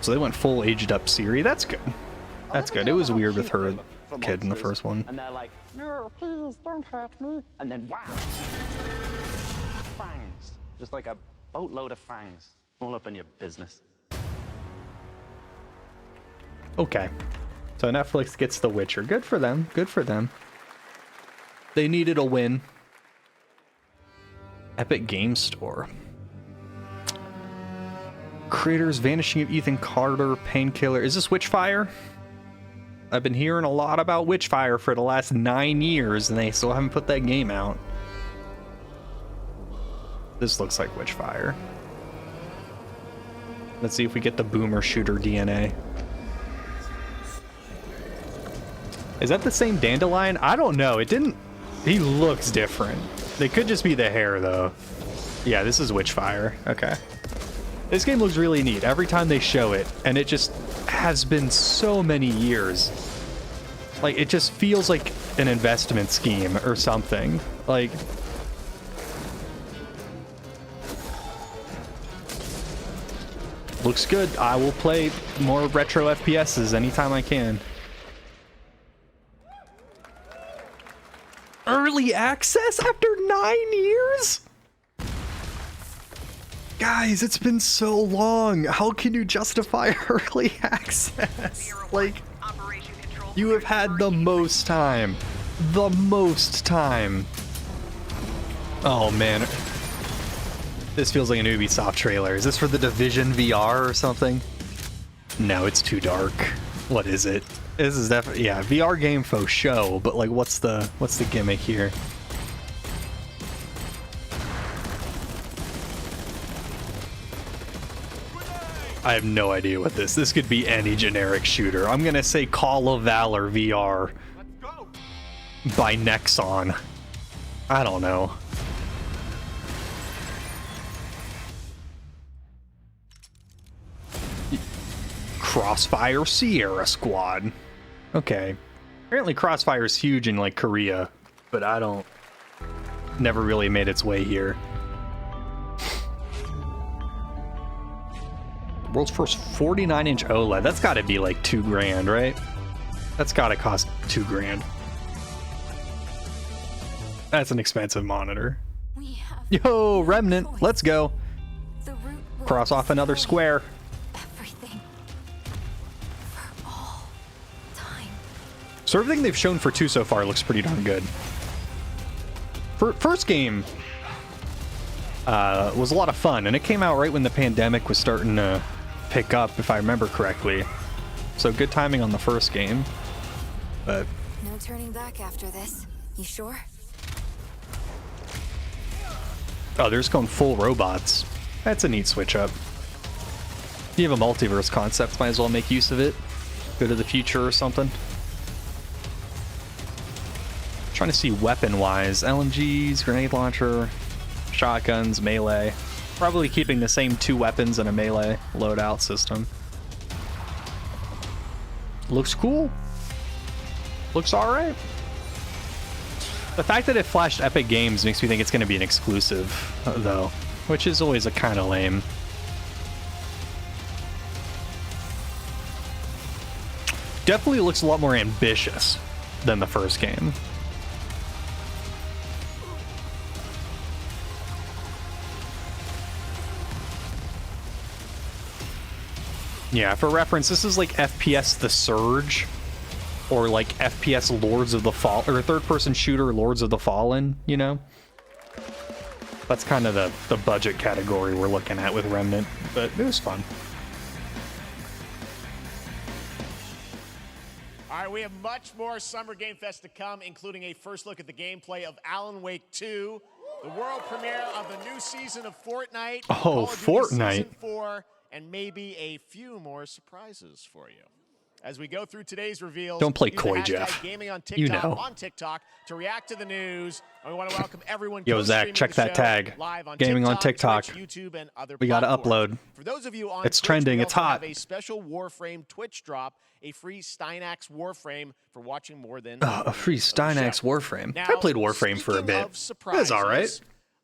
So they went full aged up Ciri. That's good. That's good. It was weird with her kid in the first one. And they're like, no, please don't hurt me. And then wow. Fangs. Just like a boatload of fangs. All up in your business. Okay. So Netflix gets The Witcher. Good for them. Good for them. They needed a win. Epic Game Store. Creators Vanishing of Ethan Carter, Painkiller. Is this Witchfire? I've been hearing a lot about Witchfire for the last 9 years, and they still haven't put that game out. This looks like Witchfire. Let's see if we get the boomer shooter DNA. Is that the same Dandelion? I don't know. It didn't... He looks different. They could just be the hair, though. Yeah, this is Witchfire. Okay. This game looks really neat every time they show it, and it just has been so many years. Like, it just feels like an investment scheme or something. Like... Looks good. I will play more retro FPSs anytime I can. Early access after 9 years? Guys, it's been so long. How can you justify early access? Like, you have had the most time. The most time. Oh, man. This feels like an Ubisoft trailer. Is this for the Division VR or something? No, it's too dark. What is it? This is definitely, yeah, VR game faux show, but like, what's the gimmick here? I have no idea what this could be any generic shooter. I'm gonna say Call of Valor VR by Nexon. I don't know. Crossfire Sierra Squad. Okay. Apparently Crossfire is huge in like Korea, but never really made its way here. World's first 49-inch OLED. That's got to be like $2,000, right? That's got to cost $2,000. That's an expensive monitor. Yo, Remnant, let's go. Cross off another square. So everything they've shown for 2 so far looks pretty darn good. First game was a lot of fun, and it came out right when the pandemic was starting to pick up, if I remember correctly. So good timing on the first game. But no turning back after this. You sure? Oh, they're just going full robots. That's a neat switch up. If you have a multiverse concept, might as well make use of it. Go to the future or something. Trying to see weapon-wise. LMGs, grenade launcher, shotguns, melee. Probably keeping the same 2 weapons in a melee loadout system. Looks cool. Looks alright. The fact that it flashed Epic Games makes me think it's going to be an exclusive, though, which is always a kind of lame. Definitely looks a lot more ambitious than the first game. Yeah, for reference, this is like FPS The Surge, or like FPS Lords of the Fallen, or third-person shooter Lords of the Fallen, you know? That's kind of the budget category we're looking at with Remnant, but it was fun. All right, we have much more Summer Game Fest to come, including a first look at the gameplay of Alan Wake 2, the world premiere of the new season of Fortnite, oh, Fortnite. Season 4, and maybe a few more surprises for you. As we go through today's reveals, don't play use coy, the Jeff. Gaming on TikTok, You know. on TikTok to react to the news. And we want to welcome everyone. Yo, Zach, check that tag. Gaming on TikTok. Twitch, YouTube, and other we got to platforms. upload. For those of you on it's Twitch, trending. we It's also hot. have a special Warframe Twitch drop, a free Steinax Warframe for watching more than a free Steinax Warframe. Now, I played Warframe for a bit. It's all right.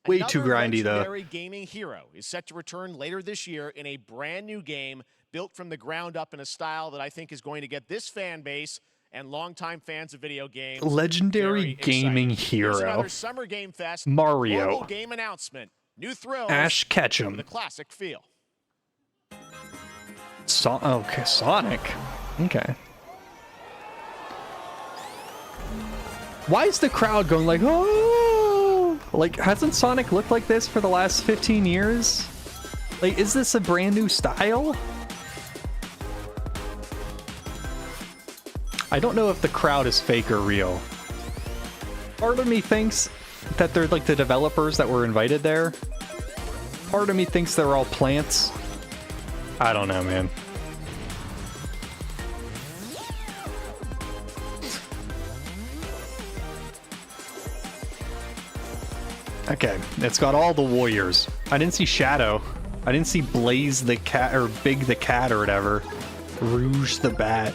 Way too grindy, though. Another gaming hero is set to return later this year in a brand new game built from the ground up in a style that I think is going to get this fan base and longtime fans of video games Legendary gaming hero. Here's another Summer Game Fest Mario. global game announcement. New thrills. Ash Ketchum. The classic feel. Okay, Sonic. Okay. Why is the crowd going like, oh? Like, hasn't Sonic looked like this for the last 15 years? Like, is this a brand new style? I don't know if the crowd is fake or real. Part of me thinks that they're like the developers that were invited there. Part of me thinks they're all plants. I don't know, man. Okay, it's got all the warriors. I didn't see Shadow. I didn't see Blaze the cat, or Big the cat, or whatever. Rouge the bat.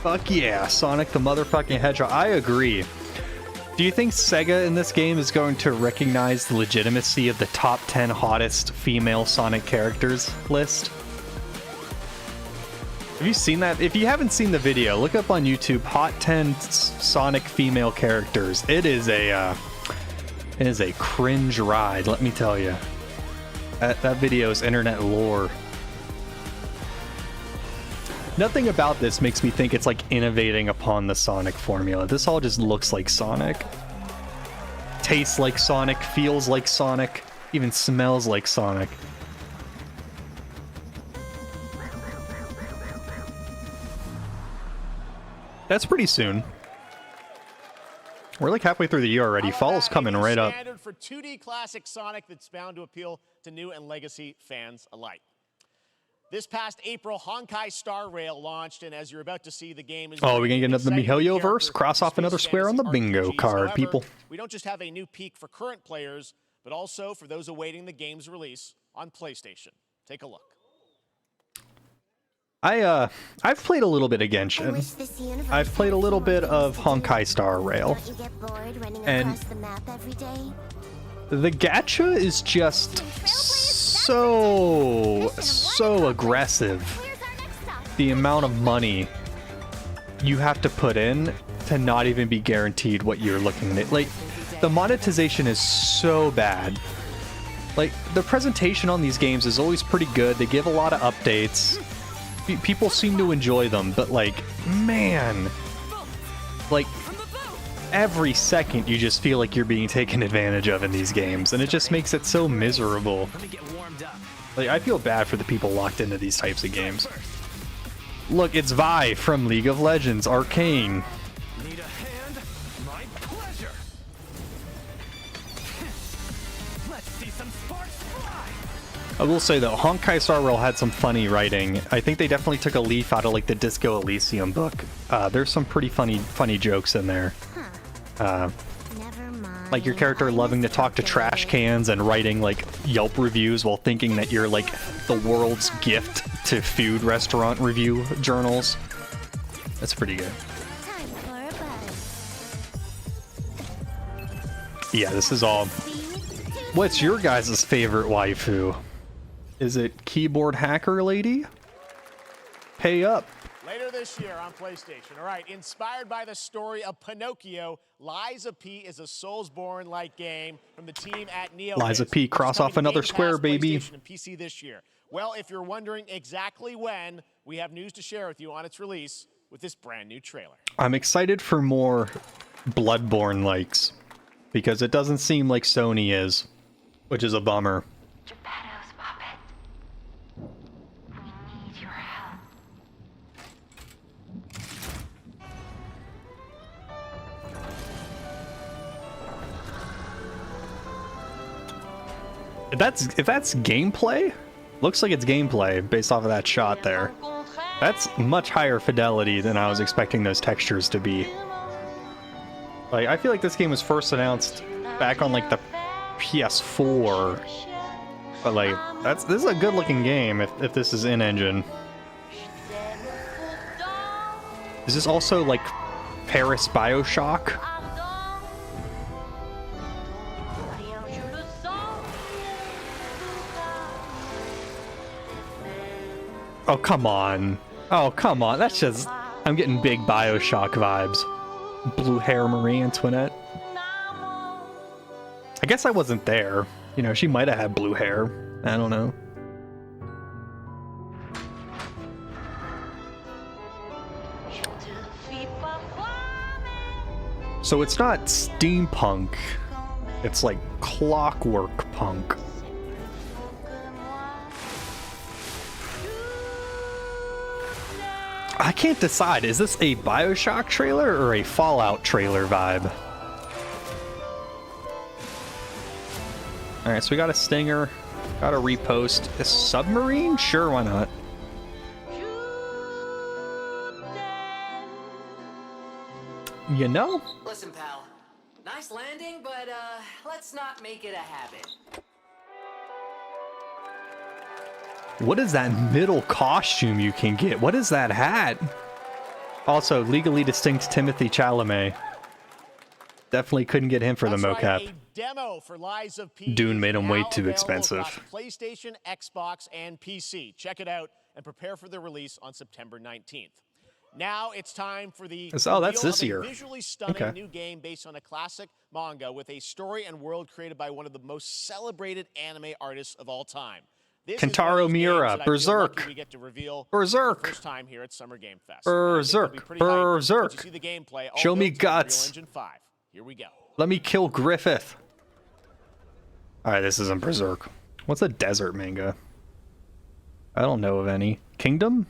Fuck yeah, Sonic the motherfucking Hedgehog. I agree. Do you think Sega in this game is going to recognize the legitimacy of the top 10 hottest female Sonic characters list? Have you seen that? If you haven't seen the video, look up on YouTube, Hot 10 Sonic female characters. It is a cringe ride, let me tell you. That video is internet lore. Nothing about this makes me think it's like innovating upon the Sonic formula. This all just looks like Sonic. Tastes like Sonic, feels like Sonic, even smells like Sonic. That's pretty soon. We're like halfway through the year already. Fall's coming right up. Standard for 2D classic Sonic that's bound to appeal to new and legacy fans alike. This past April, Honkai Star Rail launched, and as you're about to see, the game is... Oh, we're gonna get another Mihelio-verse? Cross off another square on the bingo card, people. We don't just have a new peak for current players, but also for those awaiting the game's release on PlayStation. Take a look. I've played a little bit of Genshin. I've played a little bit of Honkai Star Rail. And the gacha is just so aggressive. The amount of money you have to put in to not even be guaranteed what you're looking at. Like, the monetization is so bad. Like, the presentation on these games is always pretty good. They give a lot of updates. People seem to enjoy them, but like, man, like every second you just feel like you're being taken advantage of in these games, and it just makes it so miserable. Like, I feel bad for the people locked into these types of games. Look, it's Vi from League of Legends Arcane. Need a hand? My pleasure. Let's see some sparks fly. I will say though, Honkai Star Rail had some funny writing. I think they definitely took a leaf out of like the Disco Elysium book. There's some pretty funny jokes in there. Like your character loving to talk to trash cans and writing like Yelp reviews while thinking that you're like the world's gift to food restaurant review journals. That's pretty good. Yeah, this is all... What's your guys' favorite waifu? Is it Keyboard Hacker Lady? Pay up. Later this year on PlayStation. All right, inspired by the story of Pinocchio, Liza P is a Soulsborne-like game from the team at Neo. Liza P, cross off another square, baby. And PC this year. Well, if you're wondering exactly when, we have news to share with you on its release with this brand new trailer. I'm excited for more Bloodborne likes because it doesn't seem like Sony is, which is a bummer. Geppetto's puppet. We need your help. If that's gameplay, looks like it's gameplay based off of that shot there. That's much higher fidelity than I was expecting those textures to be. Like, I feel like this game was first announced back on like the PS4, but like this is a good looking game if this is in engine. Is this also like Paris BioShock? Oh, come on. Oh, come on. That's just... I'm getting big BioShock vibes. Blue hair Marie Antoinette. I guess I wasn't there. You know, she might have had blue hair. I don't know. So it's not steampunk. It's like clockwork punk. I can't decide. Is this a BioShock trailer or a Fallout trailer vibe? Alright, so we got a stinger. Got a repost. A submarine? Sure, why not? You know? Listen, pal. Nice landing, but let's not make it a habit. What is that middle costume you can get? What is that hat? Also, legally distinct Timothy Chalamet. Definitely couldn't get him for the mocap. Right, a demo for Lies of P Dune made him way now too available expensive. across PlayStation, Xbox, and PC. Check it out and prepare for the release on September 19th. Now it's time for the Oh, that's reveal this of a year. visually stunning Okay. new game based on a classic manga with a story and world created by one of the most celebrated anime artists of all time. This is one of Kentaro those games Miura, that I feel Berserk. lucky we get to reveal Berserk. for the first time here at Summer Game Fest. And I think it'll be Berserk. pretty hype once Berserk. you see the gameplay, all Show me built to Unreal guts. Engine 5. Here we go. Let me kill Griffith. Alright, this isn't Berserk. What's a desert manga? I don't know of any. Kingdom?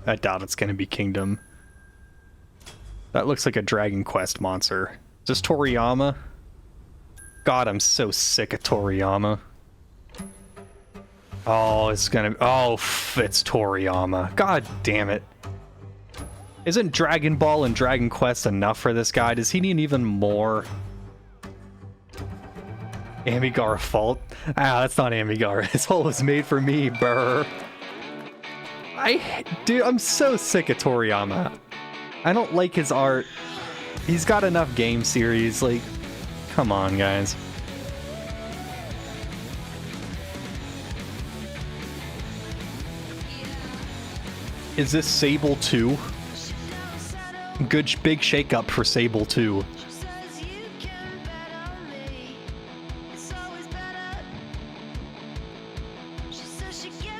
I doubt it's gonna be Kingdom. That looks like a Dragon Quest monster. Is this Toriyama? God, I'm so sick of Toriyama. Oh, it's gonna... Oh, it's Toriyama. God damn it. Isn't Dragon Ball and Dragon Quest enough for this guy? Does he need even more? Amigara fault? Ah, that's not Amigara. This hole was made for me, brr. Dude, I'm so sick of Toriyama. I don't like his art. He's got enough game series, like, come on, guys. Is this Sable 2? Good, big shakeup for Sable 2.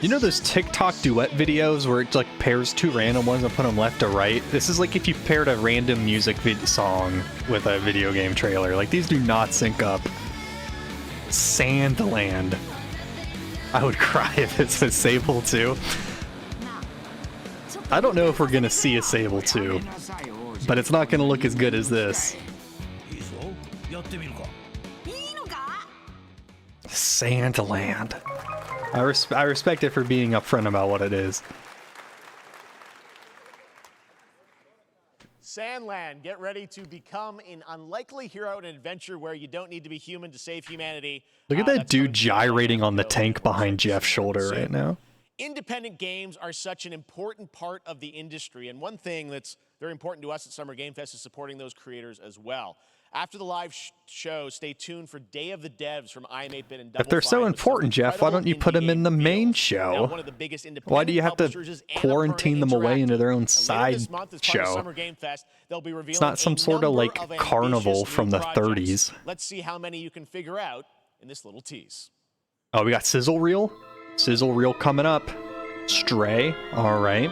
You know those TikTok duet videos where it like pairs two random ones and put them left to right? This is like if you paired a random music song with a video game trailer. Like, these do not sync up. Sandland. I would cry if it's a Sable 2. I don't know if we're gonna see a Sable 2, but it's not gonna look as good as this. Sandland. I respect it for being upfront about what it is. Sandland, get ready to become an unlikely hero in an adventure where you don't need to be human to save humanity. Look at that dude gyrating on the tank behind Jeff's shoulder right now. Independent games are such an important part of the industry, and one thing that's very important to us at Summer Game Fest is supporting those creators as well. After the live show, stay tuned for Day of the Devs from iam8bit and Double If they're so Fine with some important, Jeff, why don't you put them in the main Now, show? one of the biggest independent Why do you have to publishers is quarantine them away into their own side this month, as part of show? Summer Game Fest, they'll be revealing It's not some a sort of number like of carnival ambitious from new the projects. 30s. Let's see how many you can figure out in this little tease. Oh, we got Sizzle Reel? Sizzle Reel coming up. Stray, alright.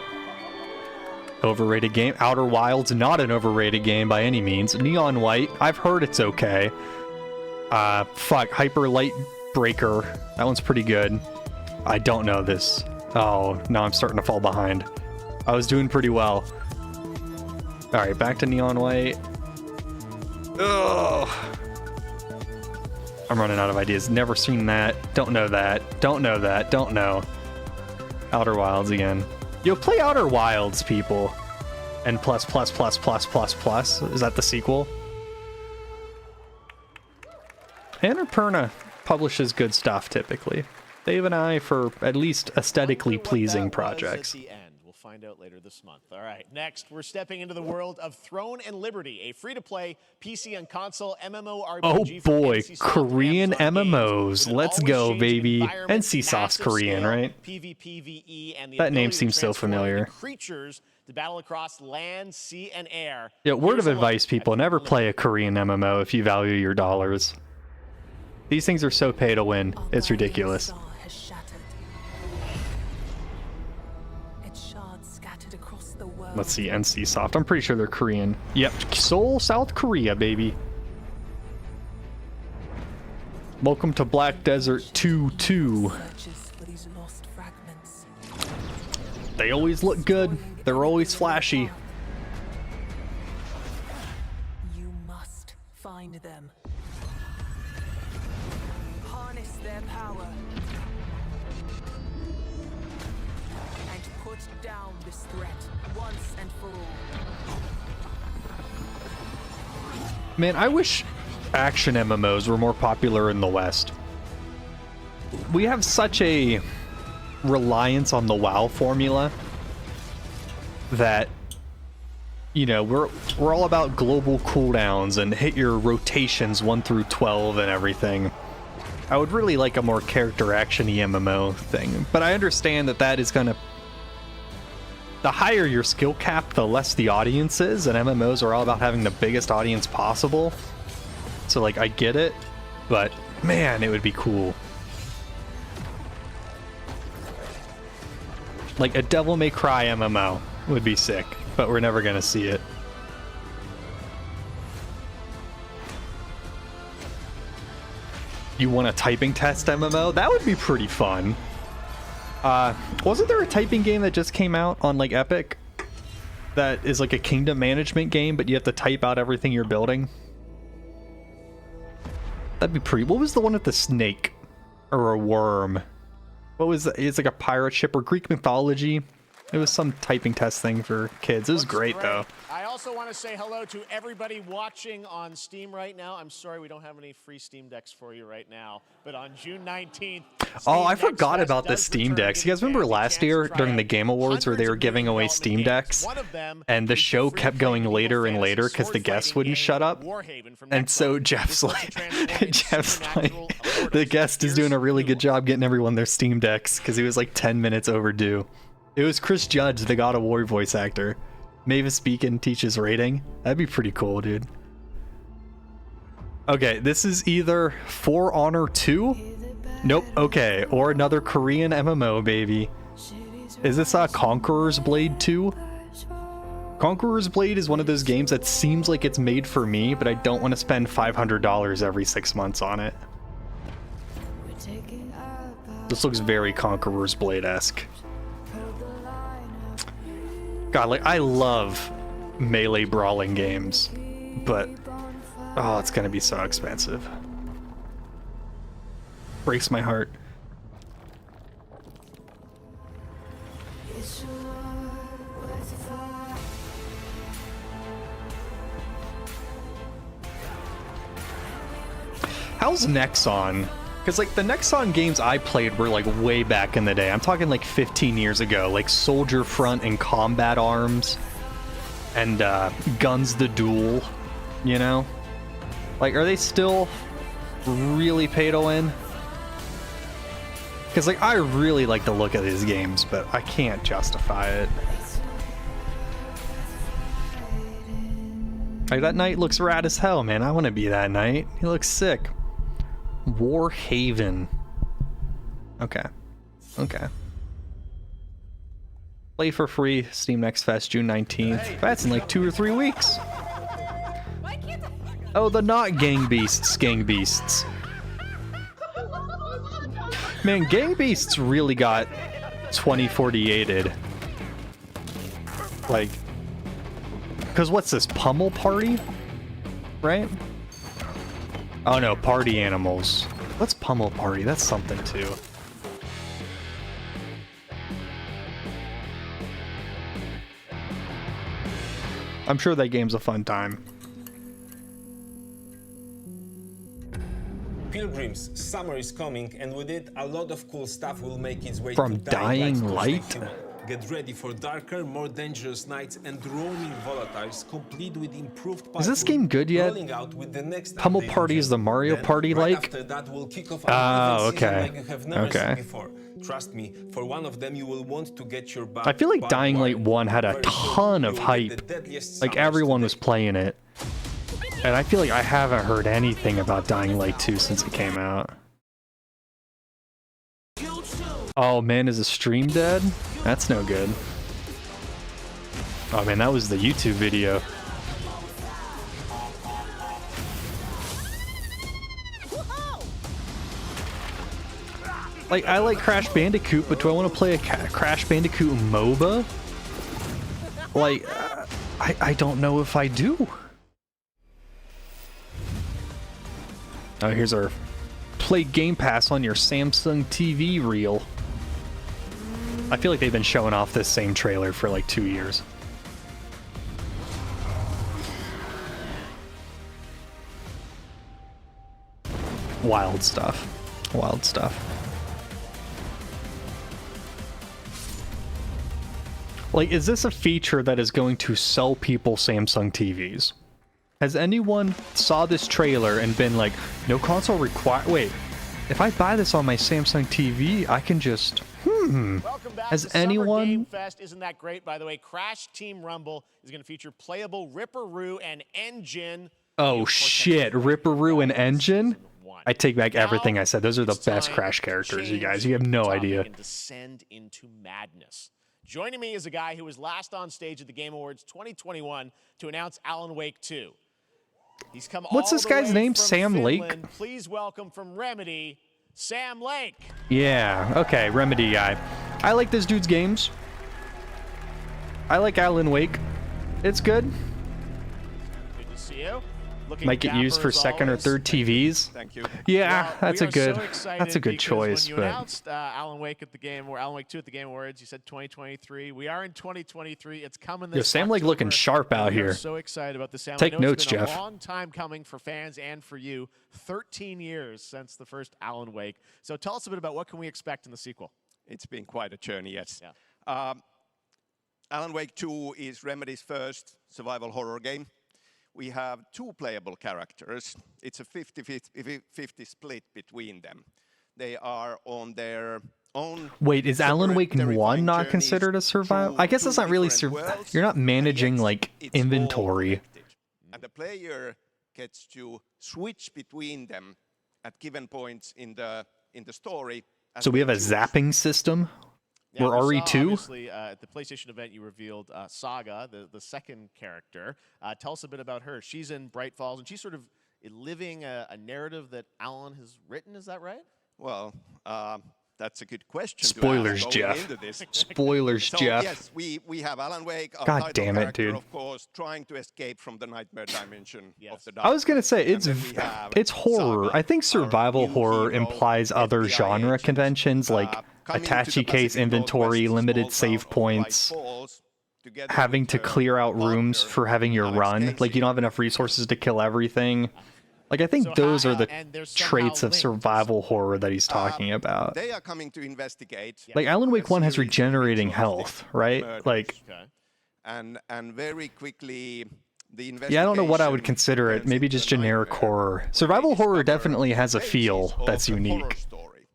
Overrated game. Outer Wilds, not an overrated game by any means. Neon White, I've heard it's okay. Hyper Light Breaker. That one's pretty good. I don't know this. Oh, now I'm starting to fall behind. I was doing pretty well. Alright, back to Neon White. Ugh. I'm running out of ideas. Never seen that. Don't know that. Don't know that. Don't know. Outer Wilds again. Yo, play Outer Wilds, people. And plus. Is that the sequel? Annapurna publishes good stuff, typically. They have an eye for at least aesthetically pleasing projects. At the end. We'll find out later this month. All right, next, we're stepping into the world of Throne and Liberty, a free-to-play PC and console MMORPG. Oh boy, from NCSoft Korean Amazon MMOs. Games. Let's With an go, always-changing baby. environment, NCSoft's massive Korean, scale, right? PvPvE, and the That name ability to seems so transform familiar. into creatures to battle across land, sea, and air. Yeah, word of Here's a look advice, people, never play a Korean MMO if you value your dollars. These things are so pay to win. It's ridiculous. Let's see, NCSoft. I'm pretty sure they're Korean. Yep, Seoul, South Korea, baby. Welcome to Black Desert 2-2. They always look good. They're always flashy. You must find them. Harness their power. And put down this threat once and for all. Man, I wish action MMOs were more popular in the West. We have such a reliance on the WoW formula that, you know, we're all about global cooldowns and hit your rotations 1 through 12 and everything. I would really like a more character action-y MMO thing, but I understand that that is gonna the higher your skill cap, the less the audience is, and MMOs are all about having the biggest audience possible. So, like, I get it, but man, it would be cool. Like, a Devil May Cry MMO would be sick, but we're never gonna see it. You want a typing test MMO? That would be pretty fun. Wasn't there a typing game that just came out on like Epic that is like a kingdom management game, but you have to type out everything you're building? That'd be pretty. What was the one with the snake or a worm? What was it? It's like a pirate ship or Greek mythology. It was some typing test thing for kids. It was great though. I also want to say hello to everybody watching on Steam right now. I'm sorry we don't have any free Steam Decks for you right now, but on June 19th... Oh, I forgot about the Steam Decks. You guys remember last year during the Game Awards where they were giving away Steam Decks? And the show kept going later and later because the guests wouldn't shut up. And so Jeff's like, the guest is doing a really good job getting everyone their Steam Decks because he was like 10 minutes overdue. It was Chris Judge, the God of War voice actor. Mavis Beacon teaches rating. That'd be pretty cool, dude. Okay, this is either For Honor 2? Nope, okay. Or another Korean MMO, baby. Is this Conqueror's Blade 2? Conqueror's Blade is one of those games that seems like it's made for me, but I don't want to spend $500 every 6 months on it. This looks very Conqueror's Blade-esque. God, like, I love melee brawling games, but oh, it's gonna be so expensive. Breaks my heart. How's Nexon? Because, like, the Nexon games I played were, like, way back in the day. I'm talking, like, 15 years ago. Like, Soldier Front and Combat Arms. And, Guns the Duel. You know? Like, are they still really pay to win? Because, like, I really like the look of these games, but I can't justify it. Like, that knight looks rad as hell, man. I want to be that knight. He looks sick. Warhaven. Okay. Okay. Play for free, Steam Next Fest, June 19th. That's in like 2 or 3 weeks. Oh, the not Gang Beasts, Gang Beasts. Man, Gang Beasts really got 2048'd. Like, because what's this, Pummel Party? Right? Oh no, Party Animals. What's Pummel Party? That's something too. I'm sure that game's a fun time. Pilgrims, summer is coming, and with it, a lot of cool stuff will make its way From to Dying Light? Get ready for darker, more dangerous nights and roaming volatiles, complete with improved. Is this game good yet? Pummel Party is the Mario Party like? Oh, okay. Okay. Trust me, for one of them you will want to get your I feel like Dying Light 1 had a ton of hype. Like everyone was playing it. And I feel like I haven't heard anything about Dying Light 2 since it came out. Oh man, is the stream dead? That's no good. Oh man, that was the YouTube video. Like, I like Crash Bandicoot, but do I want to play a Crash Bandicoot MOBA? Like, I don't know if I do. Oh, here's our play Game Pass on your Samsung TV reel. I feel like they've been showing off this same trailer for like 2 years. Wild stuff. Wild stuff. Like, is this a feature that is going to sell people Samsung TVs? Has anyone saw this trailer and been like, no console required? Wait, if I buy this on my Samsung TV, I can just, Welcome back Has to Summer anyone- Game Fest. Isn't that great? By the way, Crash Team Rumble is going to feature playable Ripperoo and Engine. Oh shit, Ripperoo and Engine? I take back everything I said. Those are the best Crash characters, you guys. You have no idea. And descend into madness. Joining me is a guy who was last on stage at the Game Awards 2021 to announce Alan Wake 2. He's come What's all this the guy's way name? from Sam Lake? Finland. Please welcome from Remedy, Sam Lake. Yeah, okay, Remedy guy. I like this dude's games. I like Alan Wake. It's good. Good to see you. Looking Might get used dapper for as second or always. third TVs. Thank you. Yeah, Well, that's we a are good so excited that's a good because choice. When you But announced Alan Wake at the Game, or Alan Wake 2 at the Game Awards, you said 2023. We are in 2023. It's coming this yo, Sam Lake looking October, sharp out and we are here. So excited about this. Sam, Take I know notes, it's been Jeff. a long time coming for fans and for you. 13 years since the first Alan Wake. So tell us a bit about what can we expect in the sequel. It's been quite a journey, yes. Yeah. Alan Wake 2 is Remedy's first survival horror game. We have 2 playable characters. It's a 50-50 split between them. They are on their own. wait, is Alan separate, Wake 1 terrifying not journeys considered a survival? I guess through that's not really different worlds, you're not managing like it's all inventory. connected. And the player gets to switch between them at given points in the story. as So we they have a choose. zapping system? Yeah, We're we saw, RE2? obviously, at the PlayStation event, you revealed Saga, the second character. Tell us a bit about her. She's in Bright Falls, and she's sort of living a narrative that Alan has written. Is that right? Well, that's a good question. Spoilers, to ask Jeff. going into this. Spoilers, So, Jeff. Yes, we have Alan Wake, our God title damn it, character, dude. of course, trying to escape from the nightmare dimension of the dark. I was gonna say And it's then we have it's horror. Saga, I think survival our new horror hero, implies other FBI genre agent, conventions like coming to attache the case Pacific inventory, Northwest limited small save town of Bright points, Falls, together having with to her clear out rooms partner, for having your Alex run. Like Casey. you don't have enough resources to kill everything. Like I think So those are the and they're somehow traits of linked. survival horror that he's talking about. They are coming to investigate. Like Alan Wake 1 has series of regenerating ritualistic health, right? murders. Like and very quickly the yeah, I don't know what I would investigation consider it. turns Maybe into just a generic nightmare horror. where Survival they horror discover definitely has a traces feel of that's a horror unique. story.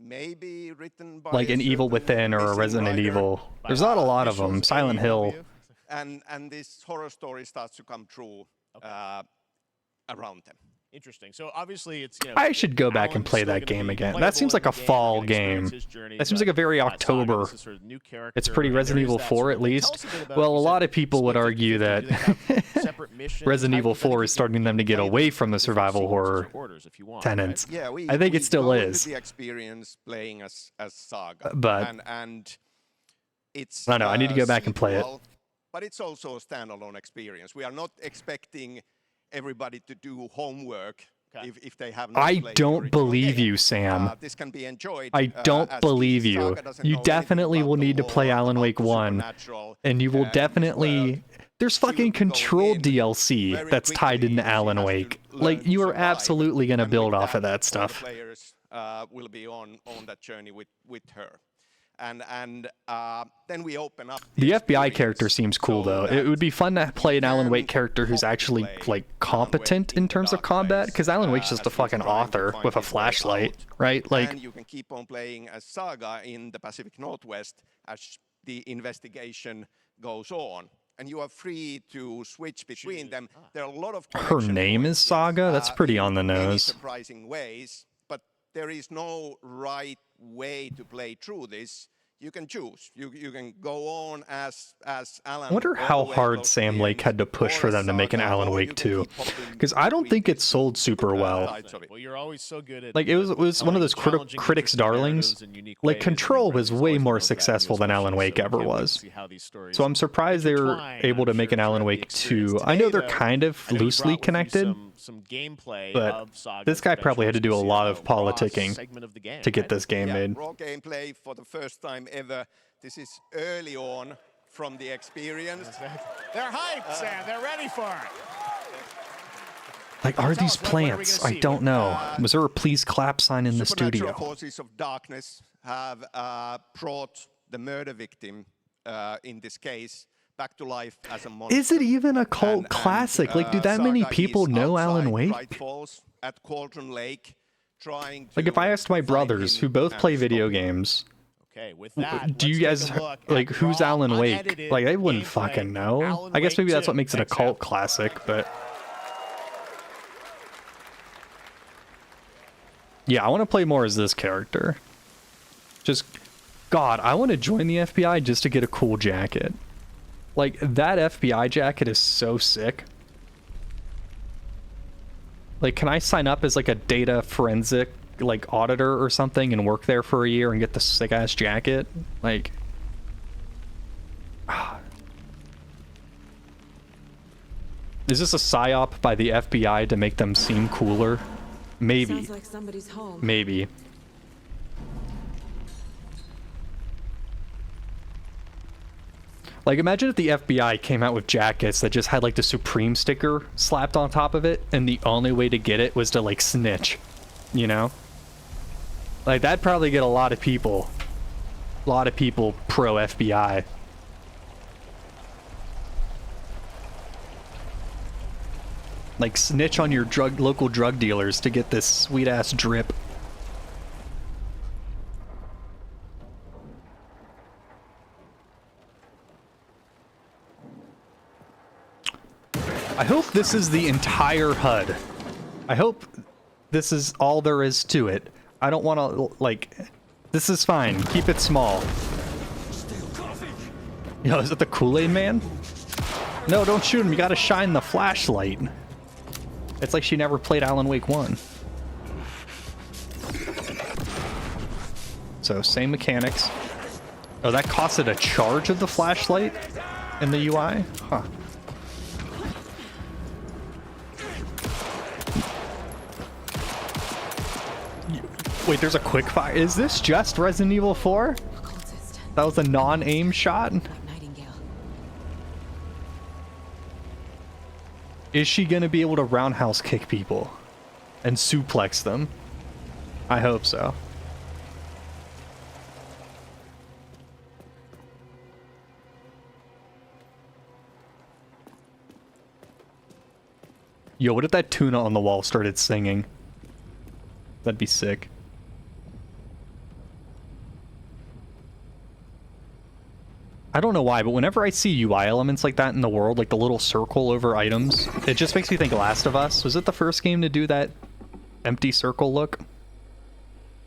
Maybe written by Like a an Evil certain Within or a missing Resident writer. Evil. There's not a lot of them. Silent Hill. And this horror story starts to come true around them. Interesting. So obviously, it's I should go back and Alan's play still that gonna game be again. playable That seems in like the a game. fall You're gonna game. experience his journey, That seems but like a very Saga, October. this is sort of new character, It's pretty and Resident there is Evil that 4 sort at of thing. least. Tell us a bit about, Well, a you lot said of people would split argue 50-50. that Do they have separate missions? Resident I Evil think 4 is starting them to get away from the survival horror orders if you want, tenets. right? Yeah, we, I think we it still go is. Into the experience playing as Saga, But- and it's I don't know, I need to go back and play it. sequel, but it's also a standalone experience. We are not expecting everybody to do homework if they have not I played the don't original believe game. you, Sam. This can be enjoyed. I don't as believe easy. you. Saga doesn't You know anything definitely about will the need to play lore, Alan about Wake the 1. supernatural, And you will this definitely. world. There's fucking Control DLC very that's tied quickly. into She Alan has to Wake. learn Like, to you are survive. absolutely going to And build with off of that all the stuff. players will be on that journey with her. And then we open up The FBI experience character seems cool, so though. that It would be fun to play an Alan Wake character who's actually, like, competent in terms of combat, because Alan Wake's just a fucking author with a flashlight, right? Like, and you can keep on playing as Saga in the Pacific Northwest as the investigation goes on. And you are free to switch between them. There are a lot of her connection name is Saga? That's pretty on the many nose. surprising ways, but there is no right way to play through this. You can choose. You can go on as Alan. I wonder all how the way hard close to Sam the Lake end, had to push or for as them to make an Saga, Alan or Wake you can 2. keep hopping Because I don't think it sold super well. sides of it. Well, you're always so good at Like, it was one of those challenging critics' interesting darlings. narratives in unique Like, ways, and Control was Remedy's way always more known for that, successful than Alan especially, Wake so ever can't wait to was. see how these stories So I'm surprised they were intertwine, able to I'm make sure, an Alan throughout the Wake experience. 2. I know Today, they're though, kind of I know you loosely brought with you connected, some gameplay but of Saga's this guy probably had to do a adventure, lot which of is a raw politicking segment of the game, to get right? this game Yeah, made. raw gameplay for the first time ever. This is early on from the experience. They're hyped, Sam. They're ready for it. Like, are Tell these us, what are we plants? gonna I see? don't know. Was there a please clap sign in the Supernatural studio? forces of darkness have brought the murder victim, in this case, back to life as a monster. Is it even a cult classic? Like, do that many Saga people is know Alan outside Wake? Bright Falls at Cauldron Lake, trying to Like if I asked my brothers who both play video games, Okay, with that, do you guys like who's Alan Wake? Like they wouldn't fucking know. I guess maybe that's what makes it a cult classic, but yeah, I want to play more as this character. Just God, I want to join the FBI just to get a cool jacket. Like that FBI jacket is so sick. Like, can I sign up as like a data forensic like auditor or something and work there for a year and get the sick ass jacket? Like, is this a psyop by the FBI to make them seem cooler? Maybe. Sounds like somebody's home. Maybe. Like, imagine if the FBI came out with jackets that just had like the Supreme sticker slapped on top of it, and the only way to get it was to like snitch, you know? Like, that'd probably get a lot of people pro FBI. Like, snitch on your local drug dealers to get this sweet ass drip. I hope this is the entire HUD. I hope this is all there is to it. I don't want to, like, this is fine. Keep it small. Yo, is it the Kool-Aid Man? No, don't shoot him. You gotta shine the flashlight. It's like she never played Alan Wake 1. So, same mechanics. Oh, that costed a charge of the flashlight in the UI? Huh. Wait, there's a quick fire. Is this just Resident Evil 4? That was a non-aim shot? Is she gonna be able to roundhouse kick people and suplex them? I hope so. Yo, what if that tuna on the wall started singing? That'd be sick. I don't know why, but whenever I see UI elements like that in the world, like the little circle over items, it just makes me think Last of Us. Was it the first game to do that empty circle look?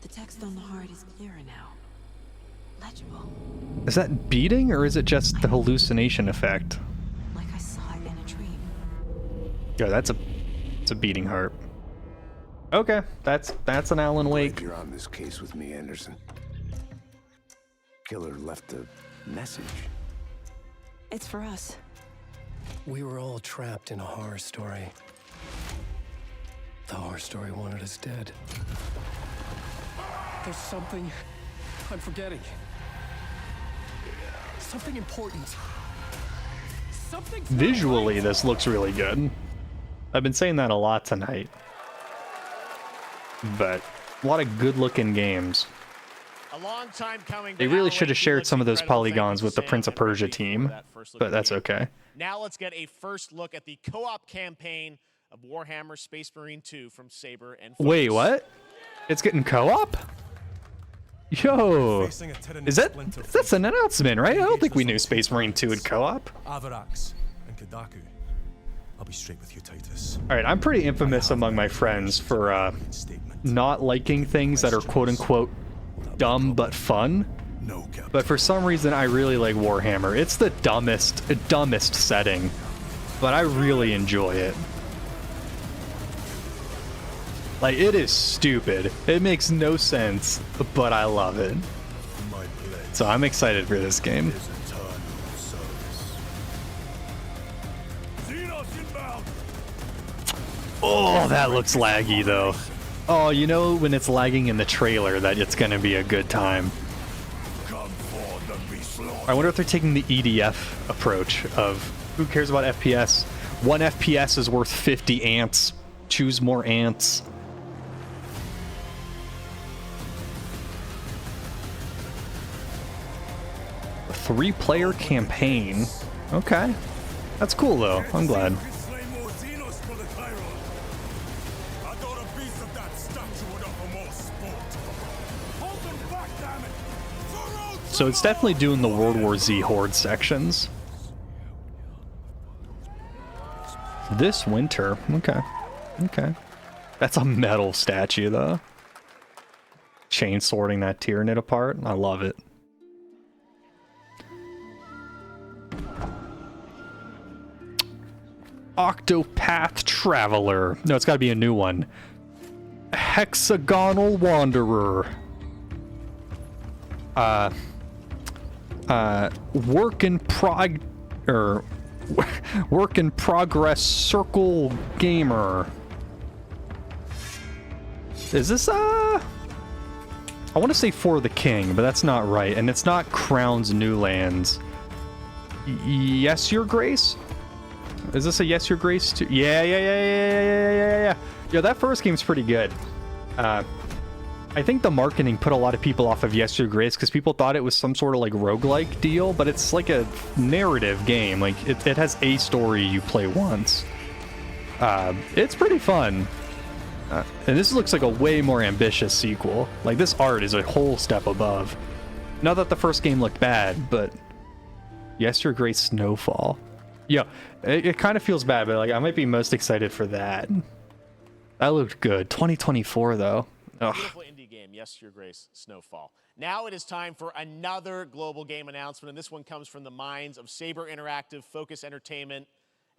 The text on the heart is clearer now. Legible. Is that beating, or is it just the hallucination effect? Like I saw it in a dream. Yo, it's a beating heart. Okay, that's an Alan Wake. You're on this case with me, Anderson. Killer left a message. It's for us. We were all trapped in a horror story. The horror story wanted us dead. There's something I'm forgetting. Something important. Something Visually, this looks really good. I've been saying that a lot tonight. But a lot of good-looking games. A long time coming. They really should have shared some of those polygons with the Prince of Persia team, but that's okay. Now let's get a first look at the co-op campaign of Warhammer Space Marine 2 from Saber and Focus. Wait, what? It's getting co-op? Yo, that's an announcement, right? I don't think we knew Space Marine 2 would co-op. Avarax and Kadaku. I'll be straight with you, Titus. All right, I'm pretty infamous among my friends for not liking things that are quote-unquote dumb but fun. But for some reason, I really like Warhammer. It's the dumbest setting, but I really enjoy it. Like, it is stupid. It makes no sense, but I love it. So I'm excited for this game. Oh, that looks laggy though. Oh, you know when it's lagging in the trailer that it's gonna be a good time. I wonder if they're taking the EDF approach of who cares about FPS? 1 FPS is worth 50 ants. Choose more ants. A 3-player campaign. Okay. That's cool though. I'm glad. So it's definitely doing the World War Z Horde sections. This winter. Okay. Okay. That's a metal statue, though. Chain sorting that Tyranid apart. I love it. Octopath Traveler. No, it's got to be a new one. Hexagonal Wanderer. Work in progress Circle Gamer. Is this I want to say For the King, but that's not right, and it's not Crown's New Lands. Yes, Your Grace? Is this a Yes, Your Grace too? Yeah. Yeah, that first game's pretty good. I think the marketing put a lot of people off of Yes, Your Grace because people thought it was some sort of like roguelike deal, but it's like a narrative game. Like it has a story you play once. It's pretty fun. And this looks like a way more ambitious sequel. Like this art is a whole step above. Not that the first game looked bad, but Yes, Your Grace Snowfall. Yeah, it kind of feels bad, but like I might be most excited for that. That looked good. 2024 though. Ugh. Beautiful indie game, Yes, Your Grace Snowfall. Now it is time for another global game announcement, and this one comes from the minds of Saber Interactive, Focus Entertainment,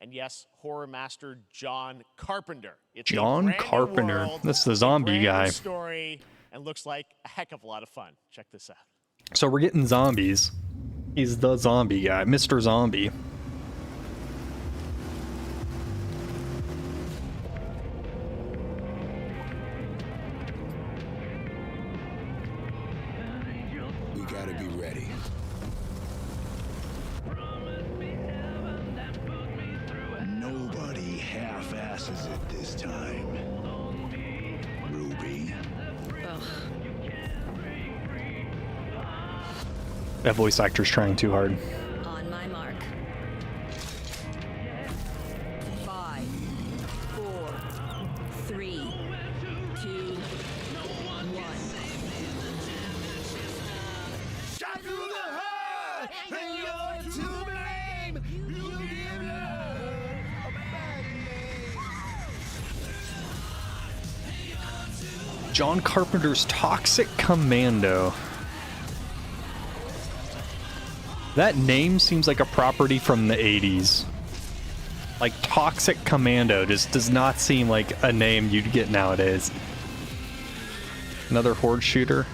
and yes, horror master John Carpenter. It's John Carpenter. This is the zombie guy. Story, and looks like a heck of a lot of fun. Check this out. So we're getting zombies. He's the zombie guy, Mr. Zombie. We gotta be ready. Nobody half-asses it this time. Ruby. That voice actor's trying too hard. On my mark. 5, 4, 3, 2, 1. Shot through the heart, and you're to blame. You give love a bad name. John Carpenter's Toxic Commando. That name seems like a property from the 80s. Like Toxic Commando just does not seem like a name you'd get nowadays. Another horde shooter.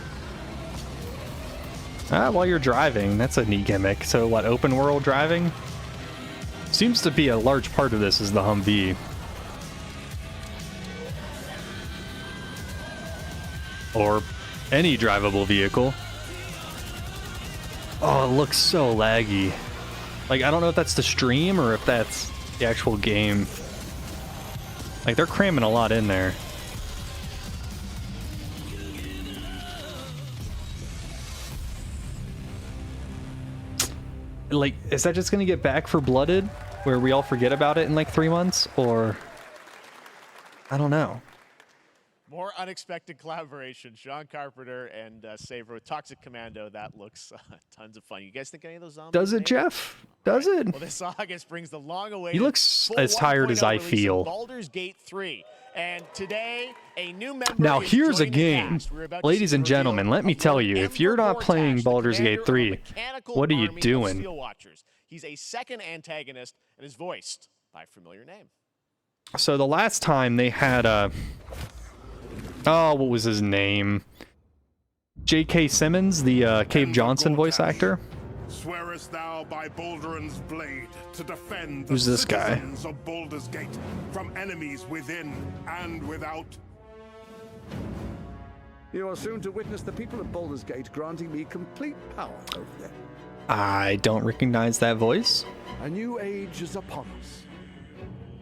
While you're driving, that's a neat gimmick. So what, open world driving? Seems to be a large part of this is the Humvee. Or any drivable vehicle. Oh, it looks so laggy. Like, I don't know if that's the stream or if that's the actual game. Like, they're cramming a lot in there. Like, is that just gonna get back for Blooded? Where we all forget about it in like 3 months? Or... I don't know. More unexpected collaboration. John Carpenter and Saber with Toxic Commando. That looks tons of fun. You guys think any of those zombies? Does it, Jeff? Does it? Well, this August brings the long-awaited. He looks as tired as I feel. Baldur's Gate 3. And today, a new member now, is here's a joining the game. cast. We're about to Ladies see and the reveal gentlemen, let me of tell you, if you're not playing Vortax, Baldur's the Gate commander of 3, a mechanical what are you army of doing? Steel Watchers. He's a second antagonist and is voiced by a familiar name. So the last time they had a... Oh, what was his name? J.K. Simmons, the Cave Johnson voice actor. Swearest thou by Balduran's blade to defend the Who's this guy? citizens of Baldur's Gate from enemies within and without? You are soon to witness the people of Baldur's Gate granting me complete power over them. I don't recognize that voice. A new age is upon us.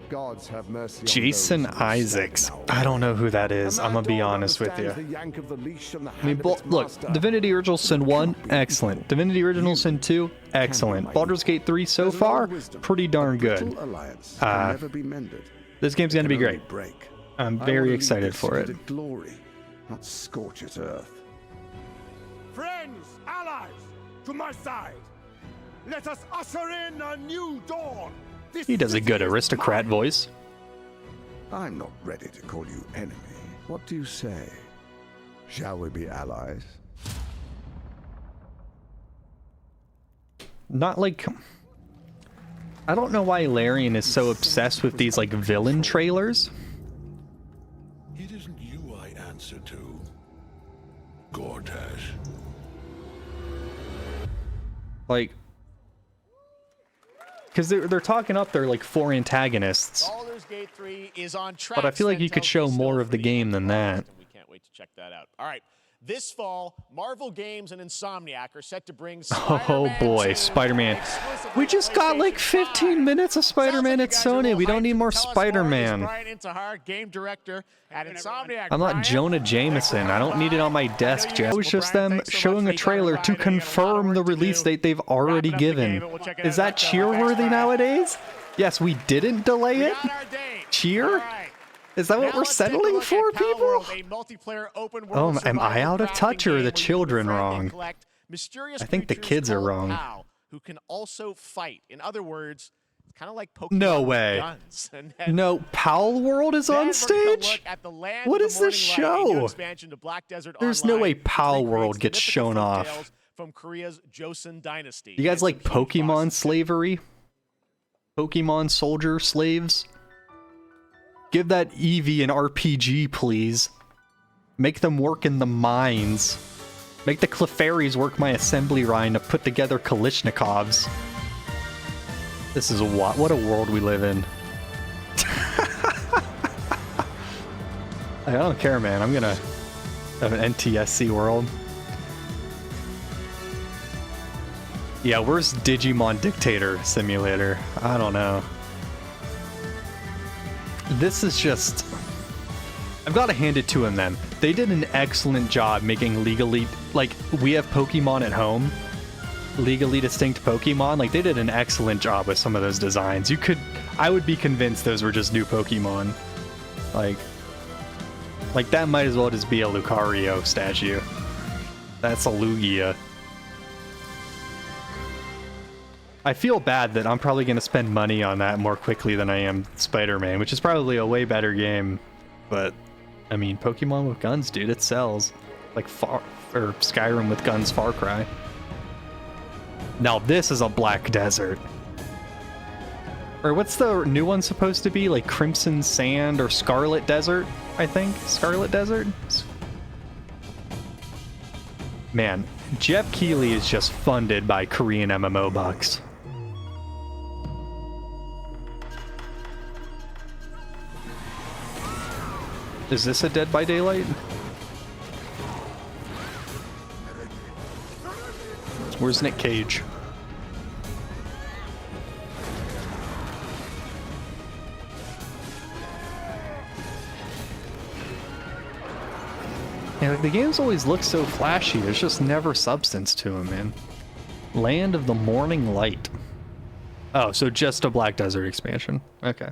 Gods have mercy on Jason those who Isaacs. stand I don't know who that is. A I'm mad gonna be dog honest with you. understands the yank of the leash from the I mean, hand of its look, master. Divinity Original Sin 1, excellent. Divinity Original Sin 2, excellent. Baldur's Gate 3 so far, pretty darn good. Alliance can never be mended. This game's gonna be great. Break. I'm I very wanna lead excited this for city it. to glory, not scorch its earth. Friends, allies, to my side. Let us usher in a new dawn. This He does a good city is aristocrat mine. voice. I'm not ready to call you enemy. What do you say? Shall we be allies? Not like... I don't know why Larian is so obsessed with these, like, villain trailers. It isn't you I answer to, Gortash. Like... Because they're talking up their, like, 4 antagonists. Baldur's Gate 3 is on track. But I feel like you could show more of the game than that. We can't wait to check that out. All right. This fall, Marvel Games and Insomniac are set to bring Oh boy, Spider-Man. We just got like 15 minutes of Spider-Man at Sony. We don't need more Spider-Man. Brian Intihar, game director at Insomniac. I'm not Jonah Jameson. I don't need it on my desk, Jeff. It was just them showing a trailer to confirm the release date they've already given. Is that cheer-worthy nowadays? Yes, we didn't delay it? Cheer? Is that what we're settling for, people? Oh, am I out of touch or are the children wrong? I think the kids are wrong. Who can also fight. In other words, it's kind of like Pokemon No way. guns. No, Pal World is on stage? What is this show? There's no way Pal World gets shown off. From Korea's Joseon Dynasty. You guys like Pokemon slavery? Pokemon soldier slaves? Give that Eevee an RPG, please. Make them work in the mines. Make the Clefairies work my assembly line to put together Kalishnikovs. This is what a world we live in. I don't care, man. I'm gonna have an NTSC world. Yeah, where's Digimon Dictator Simulator? I don't know. This is just... I've got to hand it to them then. They did an excellent job making legally... Like, we have Pokemon at home. Legally distinct Pokemon. Like, they did an excellent job with some of those designs. You could... I would be convinced those were just new Pokemon. Like, that might as well just be a Lucario statue. That's a Lugia. I feel bad that I'm probably going to spend money on that more quickly than I am Spider-Man, which is probably a way better game. But, I mean, Pokemon with guns, dude, it sells. Like Skyrim with guns, Far Cry. Now this is a Black Desert. Or what's the new one supposed to be? Like Crimson Sand or Scarlet Desert, I think? Scarlet Desert? Man, Jeff Keighley is just funded by Korean MMO bucks. Is this a Dead by Daylight? Where's Nick Cage? Yeah, like the games always look so flashy. There's just never substance to them, man. Land of the Morning Light. Oh, so just a Black Desert expansion. Okay.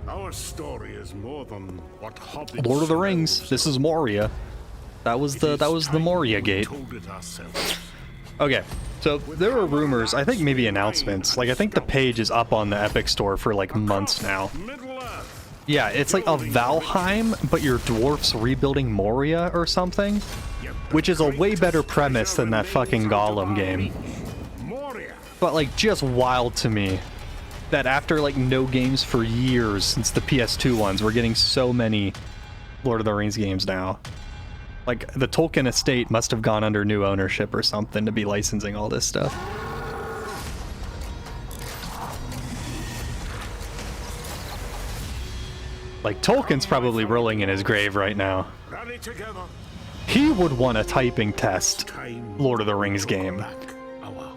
Our story is more than what hobbits Lord of the Rings. This is Moria. That was the Moria Gate. Okay, so there were rumors, I think maybe announcements. Like I think the page is up on the Epic Store for like months now. Yeah, it's like a Valheim, but your dwarfs rebuilding Moria or something, which is a way better premise than that fucking Gollum game. But like just wild to me that after like no games for years since the PS2 ones, we're getting so many Lord of the Rings games now. Like the Tolkien estate must have gone under new ownership or something to be licensing all this stuff. Like Tolkien's probably rolling in his grave right now. He would want a typing test Lord of the Rings game.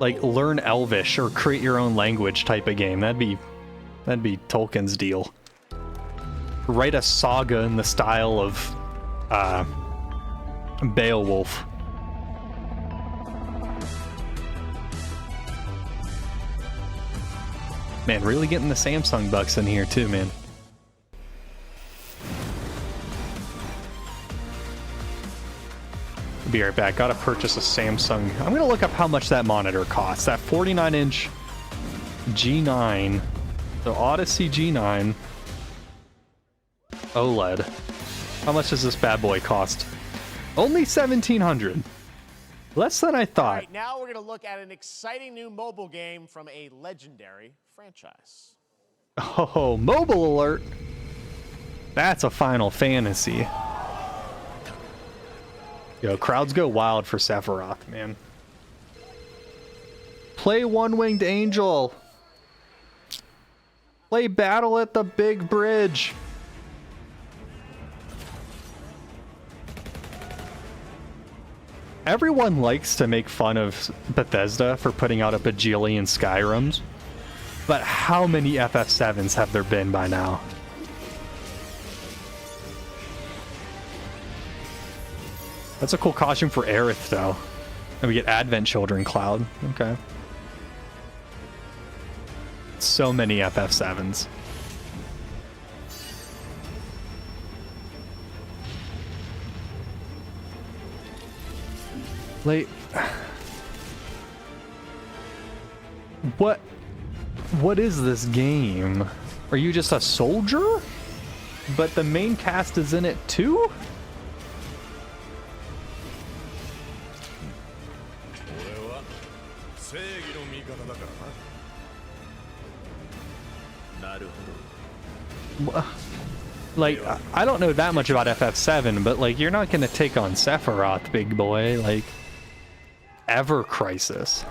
Like learn Elvish or create your own language type of game. That'd be Tolkien's deal. Write a saga in the style of Beowulf. Man, really getting the Samsung bucks in here too, man. Be right back. Gotta purchase a Samsung. I'm gonna look up how much that monitor costs. That 49-inch G9, the Odyssey G9 OLED. How much does this bad boy cost? Only $1,700. Less than I thought. All right, now we're going to look at an exciting new mobile game from a legendary franchise. Oh, mobile alert. That's a Final Fantasy. Yo, crowds go wild for Sephiroth, man. Play One-Winged Angel. Play Battle at the Big Bridge. Everyone likes to make fun of Bethesda for putting out a bajillion Skyrims, but how many FF7s have there been by now? That's a cool costume for Aerith, though. And we get Advent Children Cloud. Okay. So many FF7s. Like, what is this game? Are you just a soldier? But the main cast is in it too? Like, I don't know that much about FF7, but like, you're not gonna take on Sephiroth, big boy. Like, Ever Crisis.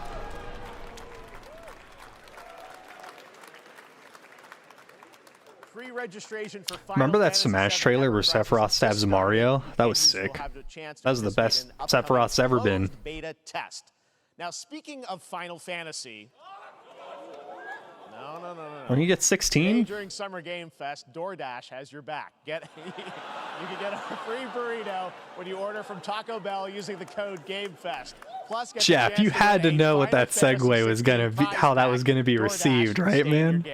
Pre-registration for Final Remember that Fantasy Smash VII trailer where Ever Sephiroth stabs Mario? That was sick. That was the best Sephiroth's ever been. Beta test. Now, speaking of Final Fantasy, no. When you get 16? During Summer Game Fest, DoorDash has your back. You can get a free burrito when you order from Taco Bell using the code GameFest. Plus, get Jeff, you had to know what that segue was gonna be, how that was gonna be received, right, man?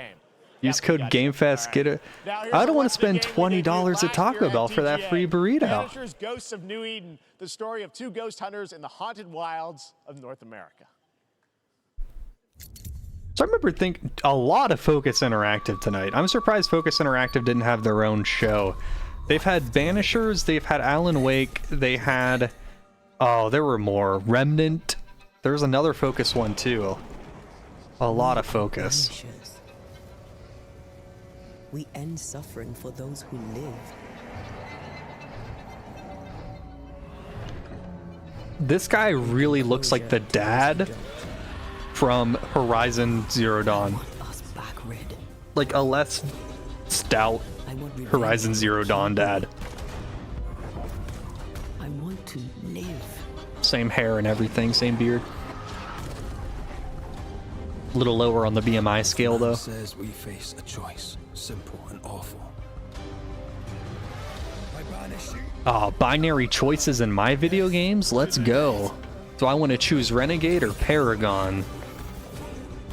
Use code GameFest, get it. I don't want to spend $20 at Taco Bell for that free burrito. Vanisher's Ghosts of New Eden, the story of two ghost hunters in the haunted wilds of North America. So I remember thinking a lot of Focus Interactive tonight. I'm surprised Focus Interactive didn't have their own show. They've had Banishers, they've had Alan Wake, they had, oh, there were more. Remnant. There's another Focus one too. A lot of Focus. Banishers. We end suffering for those who live. This guy really looks like the dad from Horizon Zero Dawn. Like a less stout Horizon Zero Dawn dad. I want to live. Same hair and everything, same beard. A little lower on the BMI scale though. Says we face a choice, simple and awful. Oh, binary choices in my video games? Let's go. Do I want to choose Renegade or Paragon?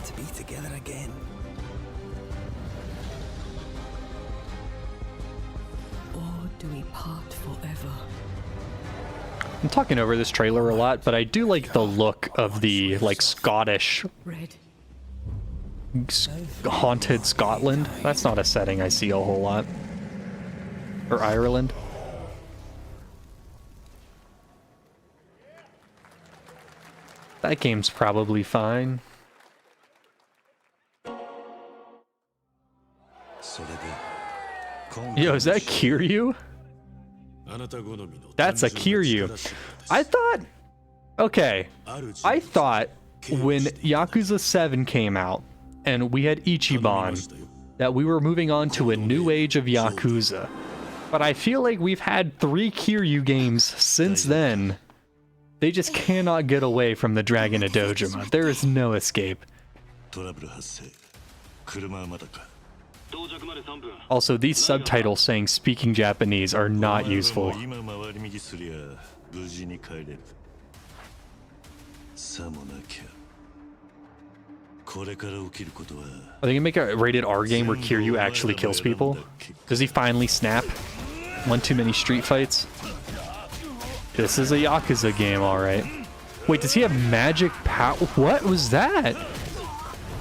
To be together again. Or do we part forever? I'm talking over this trailer a lot, but I do like the look of the like Scottish Red. haunted Scotland. That's not a setting I see a whole lot. Or Ireland. That game's probably fine. Yo, is that Kiryu? That's a Kiryu. I thought... Okay. I thought when Yakuza 7 came out and we had Ichiban that we were moving on to a new age of Yakuza. But I feel like we've had 3 Kiryu games since then. They just cannot get away from the Dragon of Dojima. There is no escape. Also, these subtitles saying speaking Japanese are not useful. Are they gonna make a rated R game where Kiryu actually kills people? Does he finally snap? One too many street fights? This is a Yakuza game, alright. Wait, does he have magic power? What was that?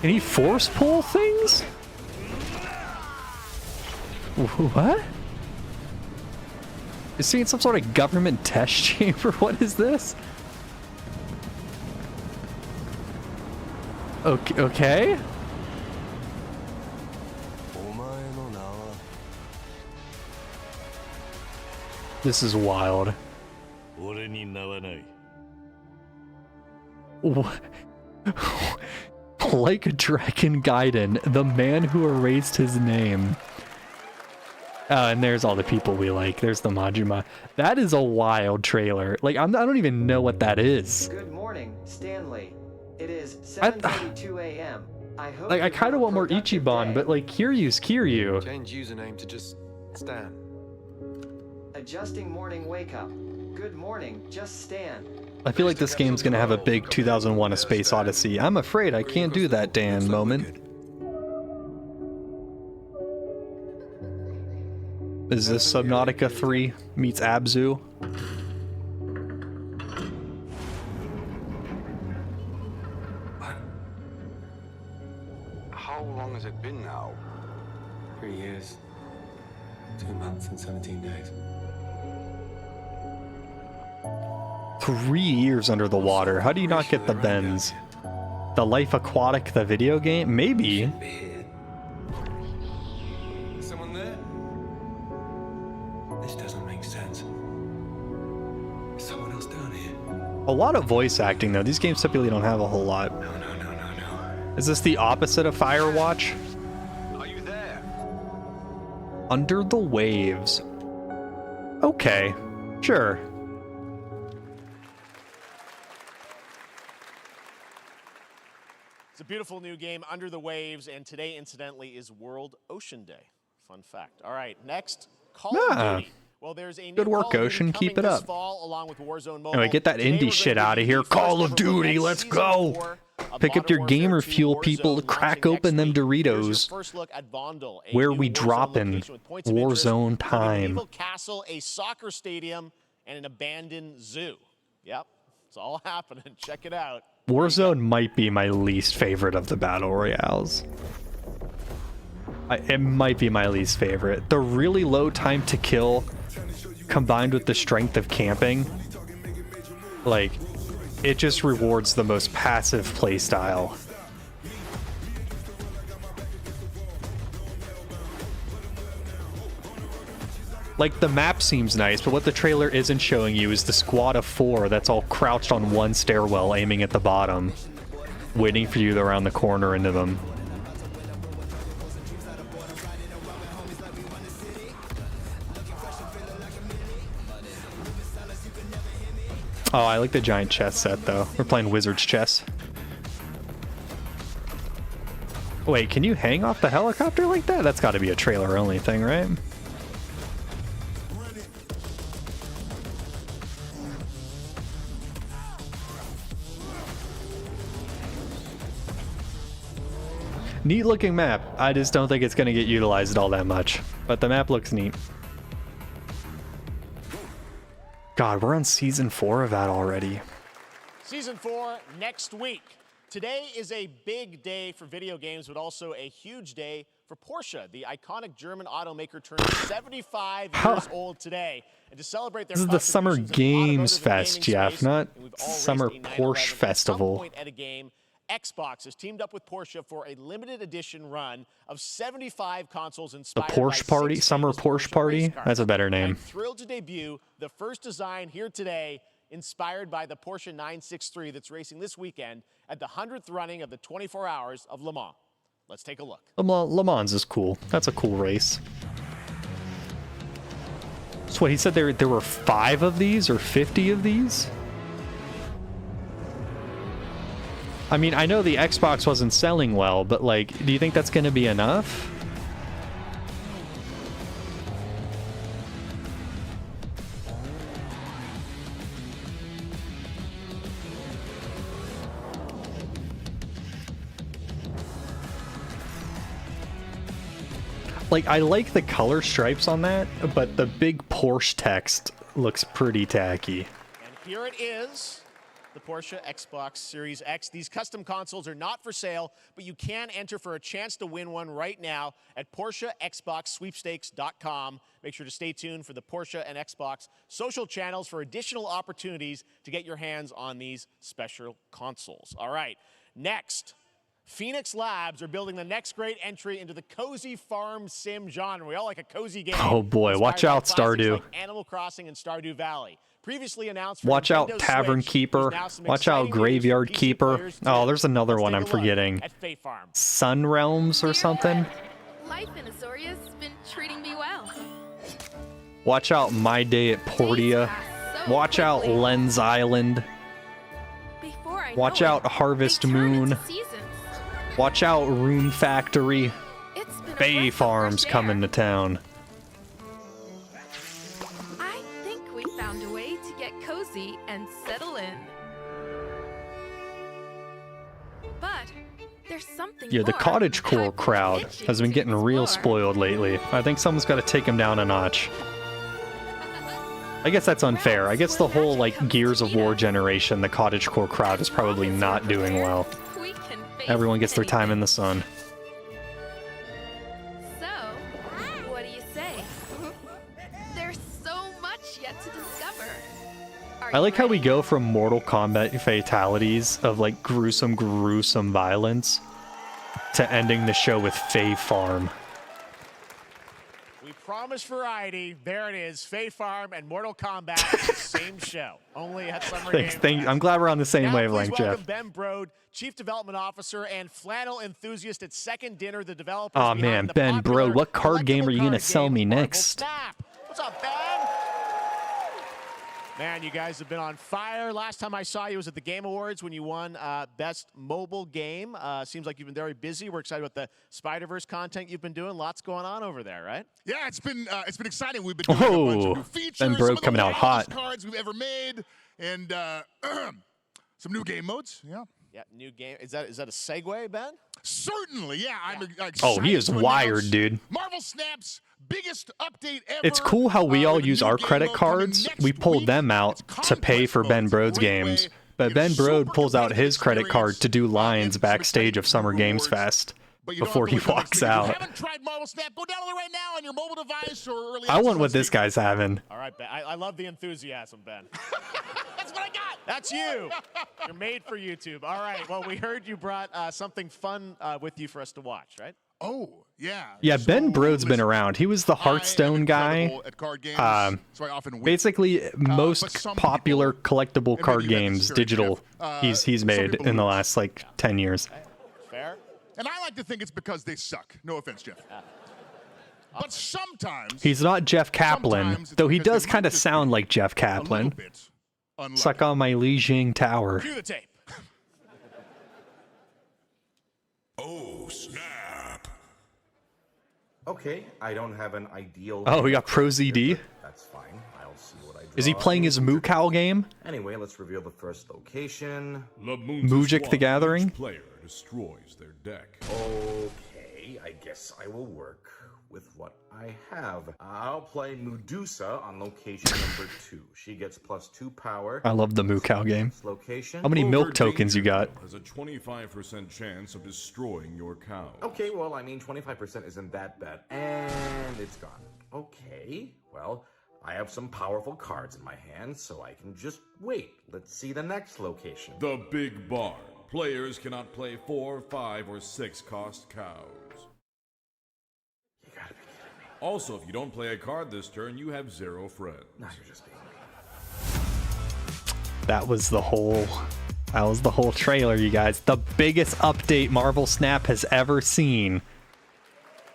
Any force pull things? What? Is he in some sort of government test chamber? What is this? Okay. This is wild. What? Like a Dragon Gaiden, the man who erased his name. And there's all the people we like. There's the Majima. That is a wild trailer. Like, I don't even know what that is. Good morning, Stanley. It is 7:32 a.m. I kind of want more Ichiban, but like, Kiryu's Kiryu. Change username to just Stan. Adjusting morning wake up. Good morning, just Stan. I feel like this game's gonna have a big 2001: A Space Odyssey. I'm afraid I can't do that, Dan, moment. Is this Subnautica 3 meets Abzu? How long has it been now? 3 years, 2 months and 17 days. 3 years under the water. How do you not get the bends? The Life Aquatic, the video game? Maybe. Someone there? This doesn't make sense. Is someone else down here? A lot of voice acting, though. These games typically don't have a whole lot. No. Is this the opposite of Firewatch? Are you there? Under the Waves. Okay, sure. It's a beautiful new game, Under the Waves, and today, incidentally, is World Ocean Day. Fun fact. All right, next, Call of Duty. Well, there's a new Good work, Call of Ocean. Duty Keep it coming up. this fall, along with Warzone Mobile. Anyway, get that Today, indie we're shit gonna out of give here. you the Call first of Duty, ever let's Season go. 4 of Pick up Modern your Warfare gamer 2 fuel, Warzone people. launching Crack next open them week. Here's your Doritos. first look at Vondel, a Where new we Warzone dropping location with points of interest, Warzone a time. medieval castle, a soccer stadium, and an abandoned zoo. Yep, it's all happening. Check it out. Warzone might be my least favorite of the battle royales. It might be my least favorite. The really low time to kill combined with the strength of camping, like, it just rewards the most passive playstyle. Like, the map seems nice, but what the trailer isn't showing you is the squad of 4 that's all crouched on one stairwell aiming at the bottom, waiting for you around the corner into them. Oh, I like the giant chess set, though. We're playing Wizard's Chess. Wait, can you hang off the helicopter like that? That's got to be a trailer-only thing, right? Neat looking map. I just don't think it's going to get utilized all that much. But the map looks neat. God, we're on season 4 of that already. Season 4 next week. Today is a big day for video games, but also a huge day for Porsche. The iconic German automaker turned 75 years old today. And to celebrate their This is the Summer contributions in Games automotive and Fest, gaming Jeff, space, not and we've all Summer raced a 911 Porsche at some Festival. point at a game. Xbox has teamed up with Porsche for a limited edition run of 75 consoles The inspired by Porsche Party? 6 Summer famous Porsche Party? race cars. That's a better I'm name. thrilled to debut the first design here today, inspired by the Porsche 963 that's racing this weekend at the 100th running of the 24 Hours of Le Mans. Let's take a look. Le Mans is cool. That's a cool race. So what, he said there were 5 of these or 50 of these? I mean, I know the Xbox wasn't selling well, but like, do you think that's going to be enough? Like, I like the color stripes on that, but the big Porsche text looks pretty tacky. here it is. The Porsche Xbox Series X. These custom consoles are not for sale, but you can enter for a chance to win one right now at PorscheXboxSweepstakes.com. Make sure to stay tuned for the Porsche and Xbox social channels for additional opportunities to get your hands on these special consoles. All right, next. Phoenix Labs are building the next great entry into the cozy farm sim genre. We all like a cozy game. Oh boy, watch out, Stardew. Like Animal Crossing and Stardew Valley. Previously announced. Watch out, Tavern Keeper. Watch out, Graveyard Keeper. Oh, there's another one I'm forgetting. Sun Realms or something. Life in Azoria's been treating me well. Watch out, My Day at Portia. Watch out, Lens Island. Watch out, Harvest Moon. Watch out, Rune Factory. Bay Farm's coming to town. I think we found a way to get cozy and settle in. But there's something Yeah, the more. cottagecore crowd has been getting real spoiled lately. I think someone's got to take them down a notch. I guess that's unfair. I guess the whole, like, Gears of War generation, the cottagecore crowd is probably not doing well. Everyone gets their time in the sun. So, what do you say? There's so much yet to discover. I like how we go from Mortal Kombat fatalities of, like, gruesome violence to ending the show with Fae Farm. We promised variety. There it is. Fae Farm and Mortal Kombat, same show. Only at Summer Game Fest. I'm glad we're on the same Now, wavelength, please welcome Jeff. Ben Brode, Chief Development Officer and flannel enthusiast at Second Dinner, the developers Oh behind man, the Ben popular Brode, what card game are you gonna collectible sell card me game Marvel next? Snap. What's up, Ben? Man, you guys have been on fire. Last time I saw you was at the Game Awards when you won Best Mobile Game. Seems like you've been very busy. We're excited about the Spider-Verse content you've been doing. Lots going on over there, right? Yeah, it's been exciting. We've been doing a bunch of new features, Ben some Brode of the coming out hot. wildest cards we've ever made, and some new game modes. Yeah. Yeah, new game. Is that a segue, Ben? Certainly, yeah. I'm excited. Oh, he is to wired, announce dude. Marvel Snap's biggest update ever. It's cool how we all with a use new our game credit mode coming cards. next We pulled week. them out to pay for Ben Brode's games. But Ben Brode pulls out his credit card to do lines backstage of Summer Games Fest before he walks out. If you haven't tried Marvel Snap, go download it right now on your mobile device or early I want access what this guy's having. All right, Ben. I love the enthusiasm, Ben. That's what I got. That's you. You're made for YouTube. All right. Well, we heard you brought something fun with you for us to watch, right? Oh, yeah. Yeah, Ben Brode's been around. He was the Hearthstone guy. At card games, so I often win. Basically, most popular collectible card games, digital, he's made in the last, like, 10 years. Fair. And I like to think it's because they suck. No offense, Jeff. But sometimes He's not Jeff Kaplan, though he does kind of sound like Jeff Kaplan. Suck on my Li Jing Tower. Cue the tape. Oh, snap. Okay, I don't have an ideal... Oh, we got Pro ZD. That's fine. I'll see what I draw. Is he playing his Moo Cow game? Anyway, let's reveal the first location. Mujic the Gathering? Player destroys their deck. Okay, I guess I will work with what I have. I'll play Medusa on location number 2. She gets +2 power. I love the Moo Cow game. Location. How many milk tokens you got? Has a 25% chance of destroying your cow. Okay, well, I mean, 25% isn't that bad. And it's gone. Okay, well, I have some powerful cards in my hand, so I can just wait. Let's see the next location. The Big Barn. Players cannot play 4, 5, or 6 cost cows. You gotta be kidding me. Also, if you don't play a card this turn, you have 0 friends. Now you're just being That was the whole trailer, you guys. The biggest update Marvel Snap has ever seen.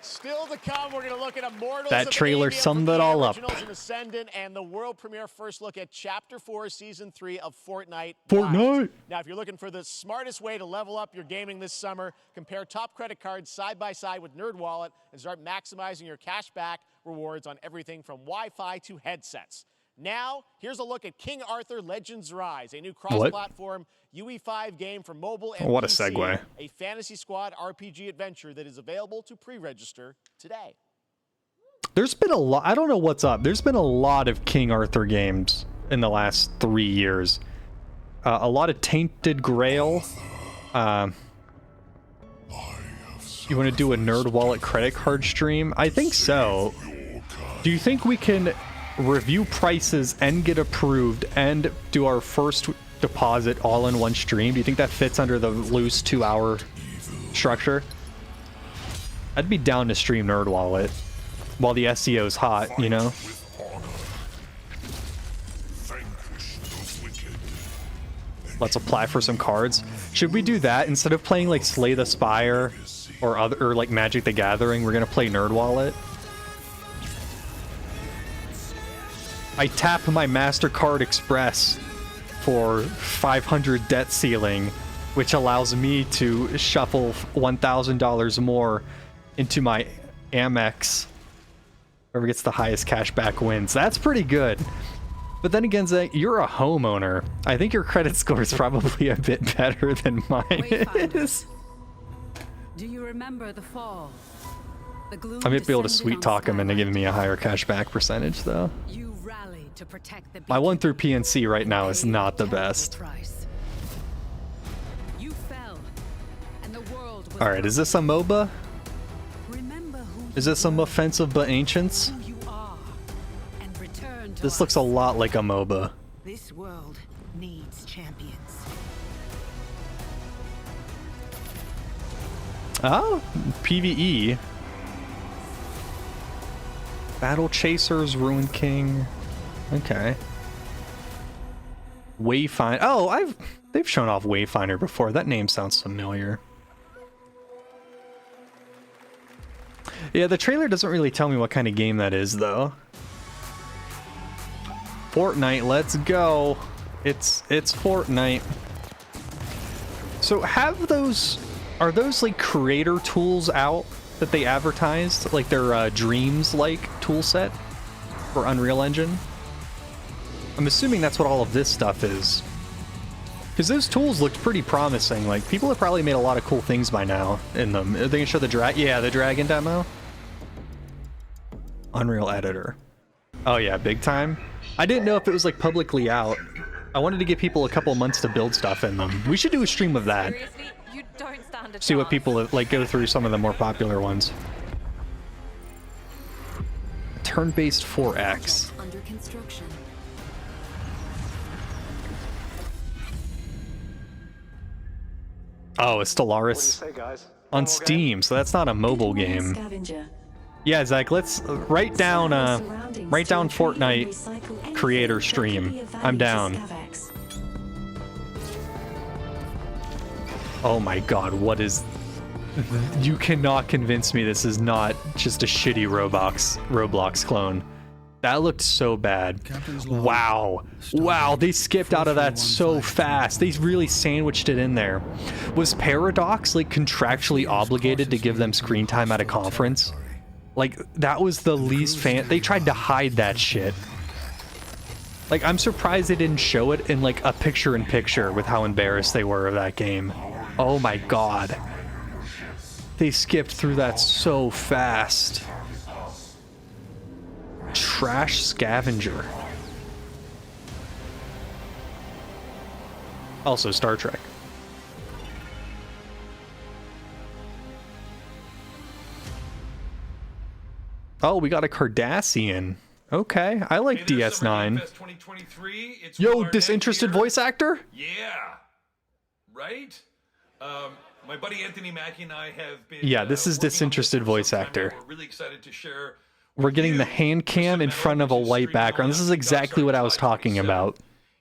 Still to come, we're going to look at Immortals. That of trailer Avium summed from it the all up. Originals and Ascendant, and the world premiere first look at Chapter 4, Season 3 of Fortnite. Fortnite! Now, if you're looking for the smartest way to level up your gaming this summer, compare top credit cards side by side with NerdWallet and start maximizing your cashback rewards on everything from Wi-Fi to headsets. Now, here's a look at King Arthur Legends Rise, a new cross-platform UE5 game for mobile and What a PC, segue. a Fantasy Squad RPG adventure that is available to pre-register today. There's been a lot. I don't know what's up. There's been a lot of King Arthur games in the last 3 years. A lot of Tainted Grail. You want to do a Nerd Wallet credit card stream? I think so. Do you think we can review prices and get approved and do our first deposit all in one stream? Do you think that fits under the loose 2-hour structure? I'd be down to stream Nerd Wallet while the SEO's hot, you know? Let's apply for some cards. Should we do that instead of playing like Slay the Spire or like Magic the Gathering? We're gonna play Nerd Wallet. I tap my MasterCard Express for 500 debt ceiling, which allows me to shuffle $1,000 more into my Amex. Whoever gets the highest cash back wins. That's pretty good. But then again, Zach, you're a homeowner. I think your credit score is probably a bit better than mine is. Do you remember the fall? The gloom I might be able to descended sweet on talk him into Skyline. giving me a higher cashback percentage, though. You rallied to protect the My one through PNC right now is not the best. price. You fell, and the world was All right, is this a MOBA? Is this some offensive but ancients? and returned to This looks a lot like a MOBA. This world needs champions. Oh, PvE. Battle Chasers, Ruined King. Okay. Wayfinder. Oh, they've shown off Wayfinder before. That name sounds familiar. Yeah, the trailer doesn't really tell me what kind of game that is, though. Fortnite, let's go. It's Fortnite. So are those like creator tools out that they advertised? Like their Dreams-like tool set for Unreal Engine? I'm assuming that's what all of this stuff is. Because those tools looked pretty promising. Like, people have probably made a lot of cool things by now in them. Are they gonna show the the dragon demo? Unreal Editor. Oh yeah, big time. I didn't know if it was like publicly out. I wanted to give people a couple months to build stuff in them. We should do a stream of that. You don't stand a See what chance. people like, go through some of the more popular ones. Turn-based 4X. under construction. Oh, it's Stellaris on Steam, so that's not a mobile game. Yeah, Zach, let's write down Fortnite creator stream. I'm down. Oh my god, what is... You cannot convince me this is not just a shitty Roblox clone. That looked so bad. Wow. Wow, they skipped out of that so fast. They really sandwiched it in there. Was Paradox like contractually obligated to give them screen time at a conference? Like, that was the least they tried to hide that shit. Like, I'm surprised they didn't show it in like a picture-in-picture with how embarrassed they were of that game. Oh my god. They skipped through that so fast. Trash Scavenger. Also Star Trek. Oh, we got a Cardassian. Okay, I like DS9. Yo, disinterested voice actor? Yeah. Right? My buddy Anthony Mackie and I have been... Yeah, this is disinterested voice actor. We're really excited to share... We're getting the hand cam in front of a white background. This is exactly what I was talking about.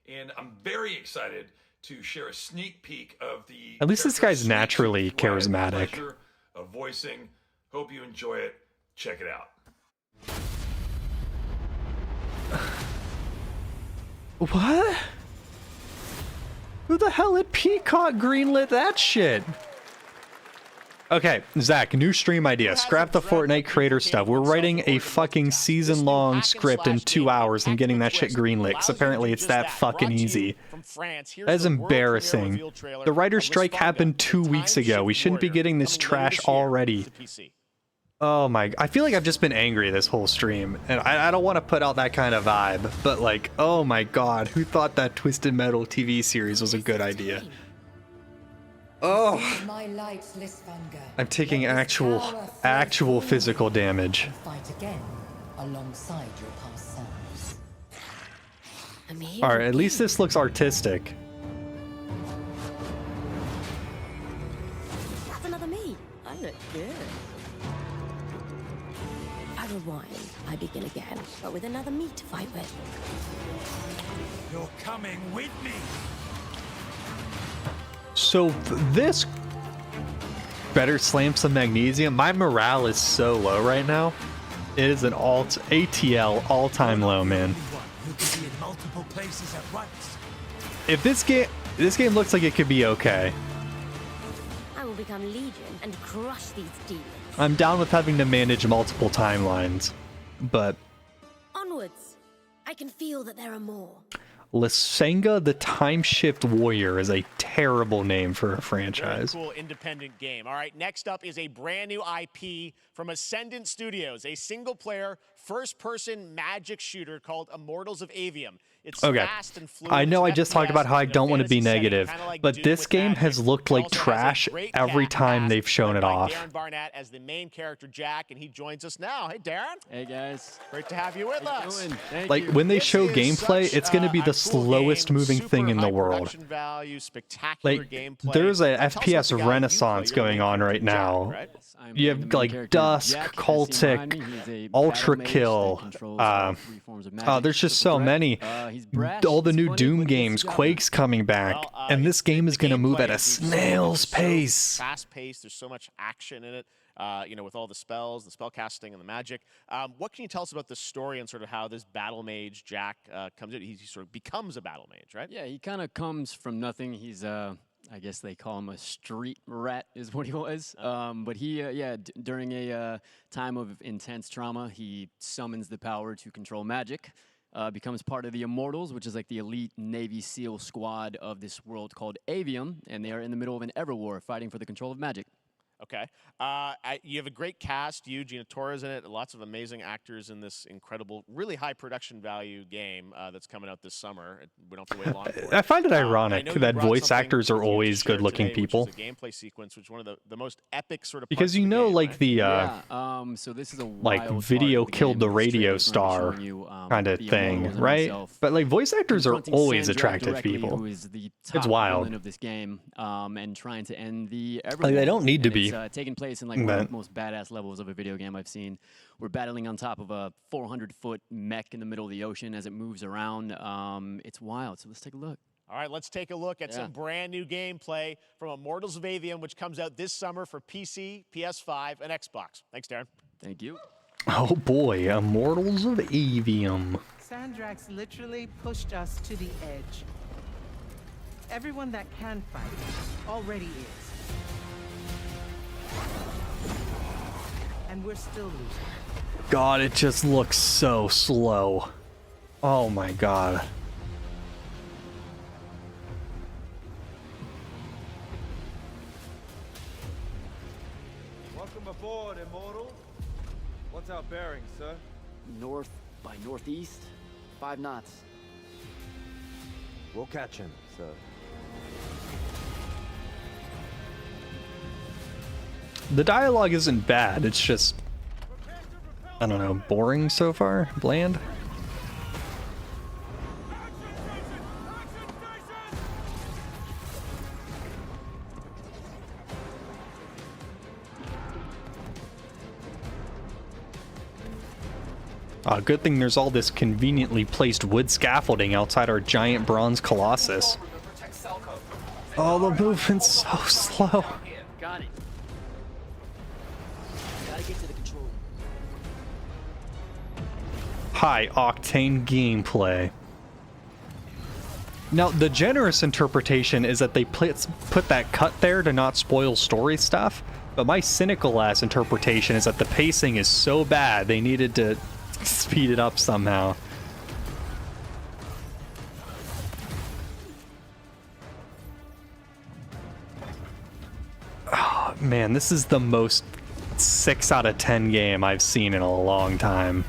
And I'm very excited to share a sneak peek of the... At least this guy's naturally charismatic. pleasure of voicing. Hope you enjoy it. Check it out. What? Who the hell at Peacock greenlit that shit? Okay, Zach, new stream idea. Scrap the Fortnite creator stuff. We're writing a fucking season-long script in 2 hours and getting that shit greenlit, because apparently it's that fucking easy. That is embarrassing. The writer's strike happened 2 weeks ago. We shouldn't be getting this trash already. Oh my, I feel like I've just been angry this whole stream, and I don't want to put out that kind of vibe, but like, oh my god, who thought that Twisted Metal TV series was a good idea? Oh, My light, Lisvanger. I'm taking actual physical damage. Fight again alongside your past selves. Alright, at least this looks artistic. That's another me. I look good. I rewind. I begin again, but with another me to fight with. You're coming with me. So this better slam some magnesium. My morale is so low right now. It is an ATL all-time low, man. Who can be in multiple places at once. If this game looks like it could be okay. I will become Legion and crush these demons. I'm down with having to manage multiple timelines, but Onwards. I can feel that there are more. Lisanga the Time Shift Warrior is a terrible name for a franchise. Very cool independent game. All right, next up is a brand new IP from Ascendant Studios, a single-player, first-person magic shooter called Immortals of Avium. It's Okay, fast and fluid. I know I It's just talked FPS about how I in a don't want to be fantasy setting, negative, kinda like but Doom this with game magic. has looked It like also has a trash great every time they've shown it by off. Darren Barnett as the main character Jack, and he joins us now. Hey, Darren. Hey guys. Great to have you with us. Like when they show gameplay, it's going to be the slowest moving thing in the world. Value, spectacular Like gameplay. there's a Tell us about FPS the guy you renaissance play. You're the going main on right character, now. Jack, right? You have like Dusk, Cultic, Ultra Kill. There's just so many. All the new Doom games, Quake's coming back, and this game is going to move at a snail's pace. Fast paced. There's so much action in it. You know, with all the spells, the spell casting, and the magic. What can you tell us about the story and sort of how this battle mage Jack comes in? He sort of becomes a battle mage, right? Yeah, he kind of comes from nothing. He's I guess they call him a street rat, is what he was. But he, during a time of intense trauma, he summons the power to control magic. Becomes part of the Immortals, which is like the elite Navy SEAL squad of this world called Avium, and they are in the middle of an Everwar fighting for the control of magic. Okay. You have a great cast. You, Gina Torres in it. Lots of amazing actors in this incredible, really high production value game that's coming out this summer. We don't have to wait long for it. I find it I ironic know you that brought voice something actors are with you to always share good-looking today, which people. is a gameplay sequence, which is one of the most epic sort of Because parts you of the know, game, like right? Yeah. So this is a like wild video part of the killed game. the This radio trailer is gonna be star showing you, kind of the thing, Immortals and right? himself But like voice actors are confronting always Sandra attractive directly, people. Who is the It's top wild. villain of this game, and trying to end the Like, they Everwar. don't need to And be. It's taking place in like one of the most badass levels of a video game I've seen. We're battling on top of a 400-foot mech in the middle of the ocean as it moves around. It's wild. So let's take a look. All right, let's take a look at some brand new gameplay from Immortals of Avium, which comes out this summer for PC, PS5, and Xbox. Thanks, Darren. Thank you. Oh boy, Immortals of Avium. Sandrax literally pushed us to the edge. Everyone that can fight already is. And we're still losing. God, it just looks so slow. Oh my god. Welcome aboard, Immortal. What's our bearing, sir? North by northeast, 5 knots. We'll catch him, sir. The dialogue isn't bad, it's just, I don't know, boring so far? Bland? Good thing there's all this conveniently placed wood scaffolding outside our giant bronze colossus. Oh, the movement's so slow. Got it. Gotta get to the control room. High octane gameplay. Now, the generous interpretation is that they put that cut there to not spoil story stuff, but my cynical ass interpretation is that the pacing is so bad they needed to speed it up somehow. Oh, man, this is the most 6 out of 10 game I've seen in a long time.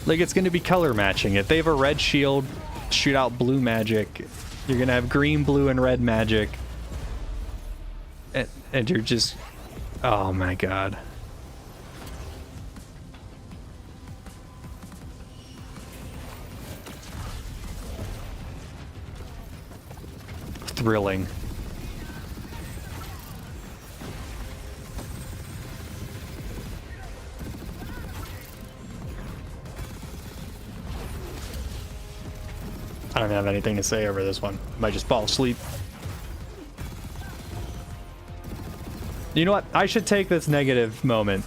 Like, it's going to be color matching. If they have a red shield, shoot out blue magic. You're going to have green, blue, and red magic. And you're just... Oh my god. Thrilling. I don't have anything to say over this one. Might just fall asleep. You know what? I should take this negative moment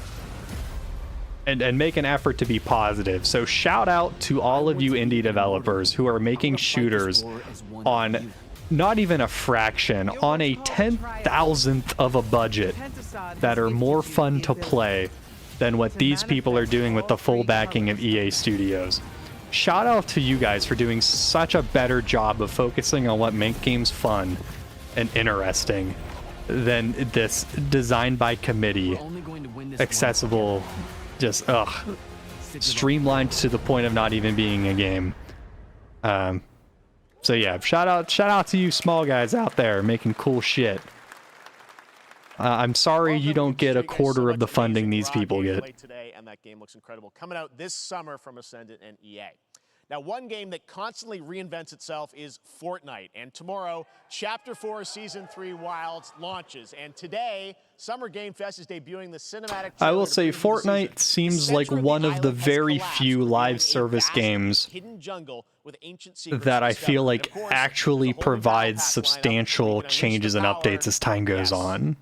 and make an effort to be positive. So shout out to all of you indie developers who are making shooters on not even a fraction, on a 10,000th of a budget that are more fun to play than what these people are doing with the full backing of EA Studios. Shout out to you guys for doing such a better job of focusing on what makes games fun and interesting than this designed by committee, accessible, just streamlined to the point of not even being a game. So yeah, shout out to you small guys out there making cool shit. I'm sorry you don't get a quarter of the funding these people get. Today, and that game looks incredible. Coming out this summer from Ascendant and EA. Now, one game that constantly reinvents itself is Fortnite. And tomorrow, Chapter 4 Season 3 Wilds launches. And today, Summer Game Fest is debuting the cinematic... I will say Fortnite seems like one of the very few live service games that I feel like actually provides substantial changes and updates as time goes on.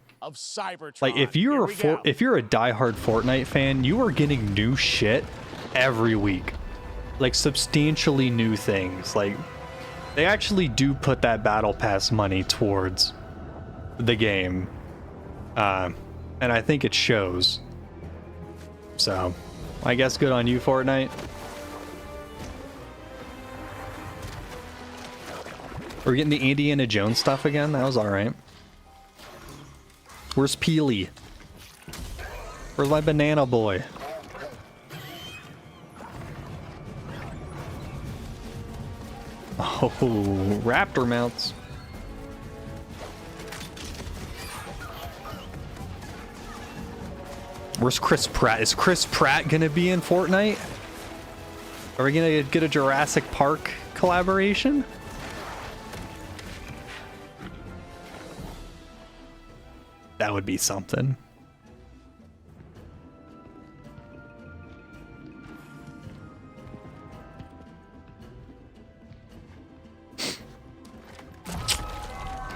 Like, if you're a diehard Fortnite fan, you are getting new shit every week. Like, substantially new things. Like, they actually do put that battle pass money towards the game, and I think it shows. So I guess good on you, Fortnite. We're getting the Indiana Jones stuff again. That was all right. Where's Peely? Where's my banana boy? Oh, raptor mounts. Where's Chris Pratt? Is Chris Pratt gonna be in Fortnite? Are we gonna get a Jurassic Park collaboration? That would be something.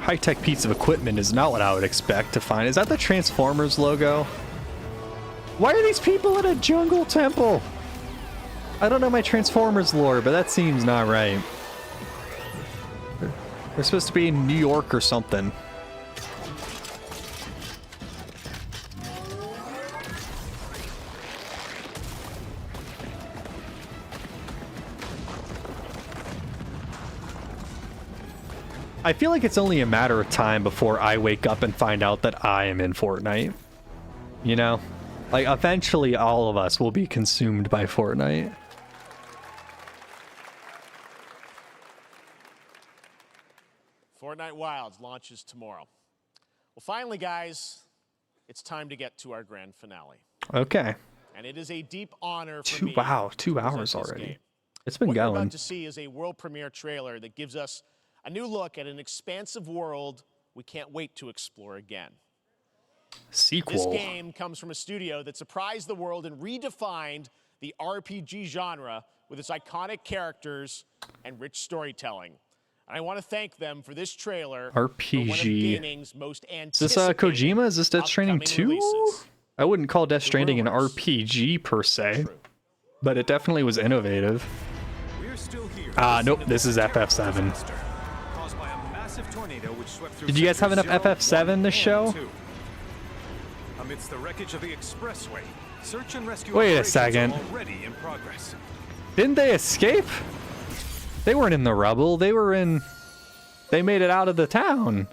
High-tech piece of equipment is not what I would expect to find. Is that the Transformers logo? Why are these people in a jungle temple? I don't know my Transformers lore, but that seems not right. They're supposed to be in New York or something. I feel like it's only a matter of time before I wake up and find out that I am in Fortnite. You know? Like, eventually all of us will be consumed by Fortnite. Fortnite Wilds launches tomorrow. Well, finally, guys, it's time to get to our grand finale. Okay. And it is a deep honor for me. Wow, 2 to present hours this already. game. It's been What you're going. about to see is a world premiere trailer that gives us a new look at an expansive world we can't wait to explore again. Sequel. This game comes from a studio that surprised the world and redefined the RPG genre with its iconic characters and rich storytelling. And I want to thank them for this trailer. For one of RPG. gaming's most Is this anticipated Kojima? Is this Death Stranding upcoming 2? releases. I wouldn't call Death Stranding an RPG per se, but it definitely was innovative. Nope, this is FF7. Did you guys have enough FF7 this show? Amidst the wreckage of the expressway, search and rescue Wait a operations second. are already in progress. Didn't they escape? They weren't in the rubble. They were in... They made it out of the town.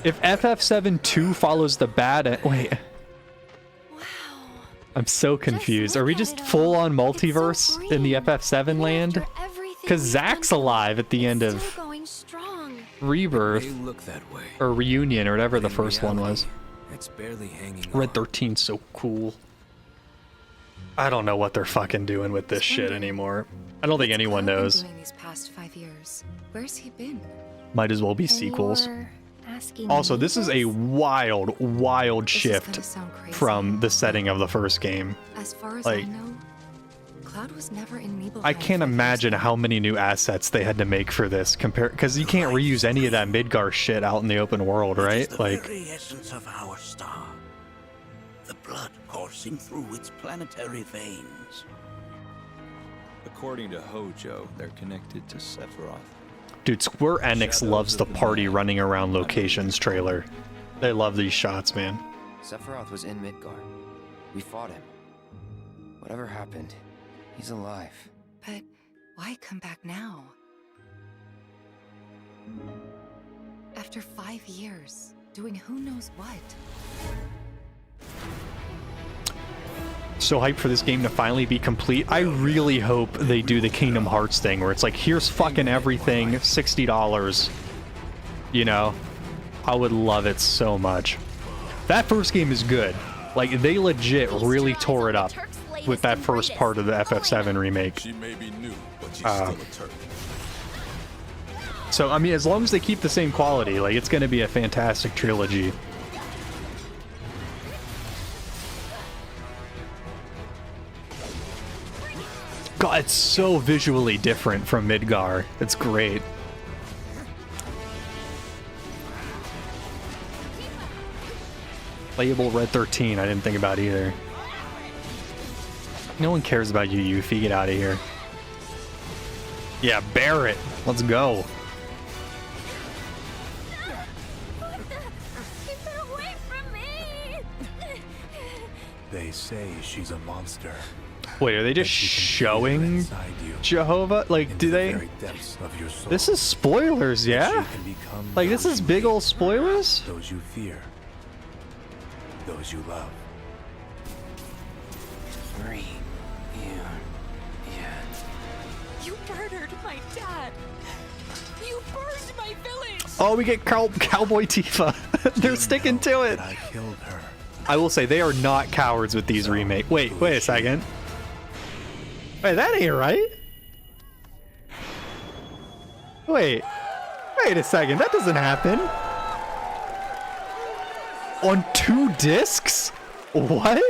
If FF7 2 follows the bad wait. I'm so confused. Are we just full on multiverse in the FF7 land? Because Zack's alive at the end of Rebirth or Reunion or whatever the first one was. It's barely hanging Red 13's so cool. I don't know what they're fucking doing with this shit anymore. I don't think anyone knows. These past 5 years. Where's he been? Might as well be sequels. Also, this is a wild shift from the setting of the first game. As far as like, I know, Cloud was never in Nibelheim. I can't imagine how many new assets they had to make for this because you can't reuse any of that Midgar shit out in the open world, right? Like, The very essence of our star. The blood coursing through its planetary veins. According to Hojo, they're connected to Sephiroth. dude, Square Enix loves the party running around locations trailer. They love these shots, man. Sephiroth was in Midgard. We fought him. Whatever happened, he's alive. But why come back now? After 5 years, doing who knows what? So hyped for this game to finally be complete. I really hope they do the Kingdom Hearts thing where it's like, here's fucking everything, $60. You know? I would love it so much. That first game is good. Like, they legit really tore it up with that first part of the FF7 remake. She may be new, but she's still a Turk. So, I mean, as long as they keep the same quality, like, it's going to be a fantastic trilogy. God, it's so visually different from Midgar. It's great. Playable Red 13, I didn't think about either. No one cares about you, Yuffie. Get out of here. Yeah, Barret. Let's go. They say she's a monster. Wait, are they just showing Jehovah? Like, do they? This is spoilers, yeah? Like, this is big old spoilers? Those you fear. Those you love. You murdered my dad. You burned my village. Oh, we get Cowboy Tifa. They're sticking to it. I killed her. I will say, they are not cowards with these remakes. Wait a second. Wait, that ain't right. Wait a second. That doesn't happen. On 2 discs? What?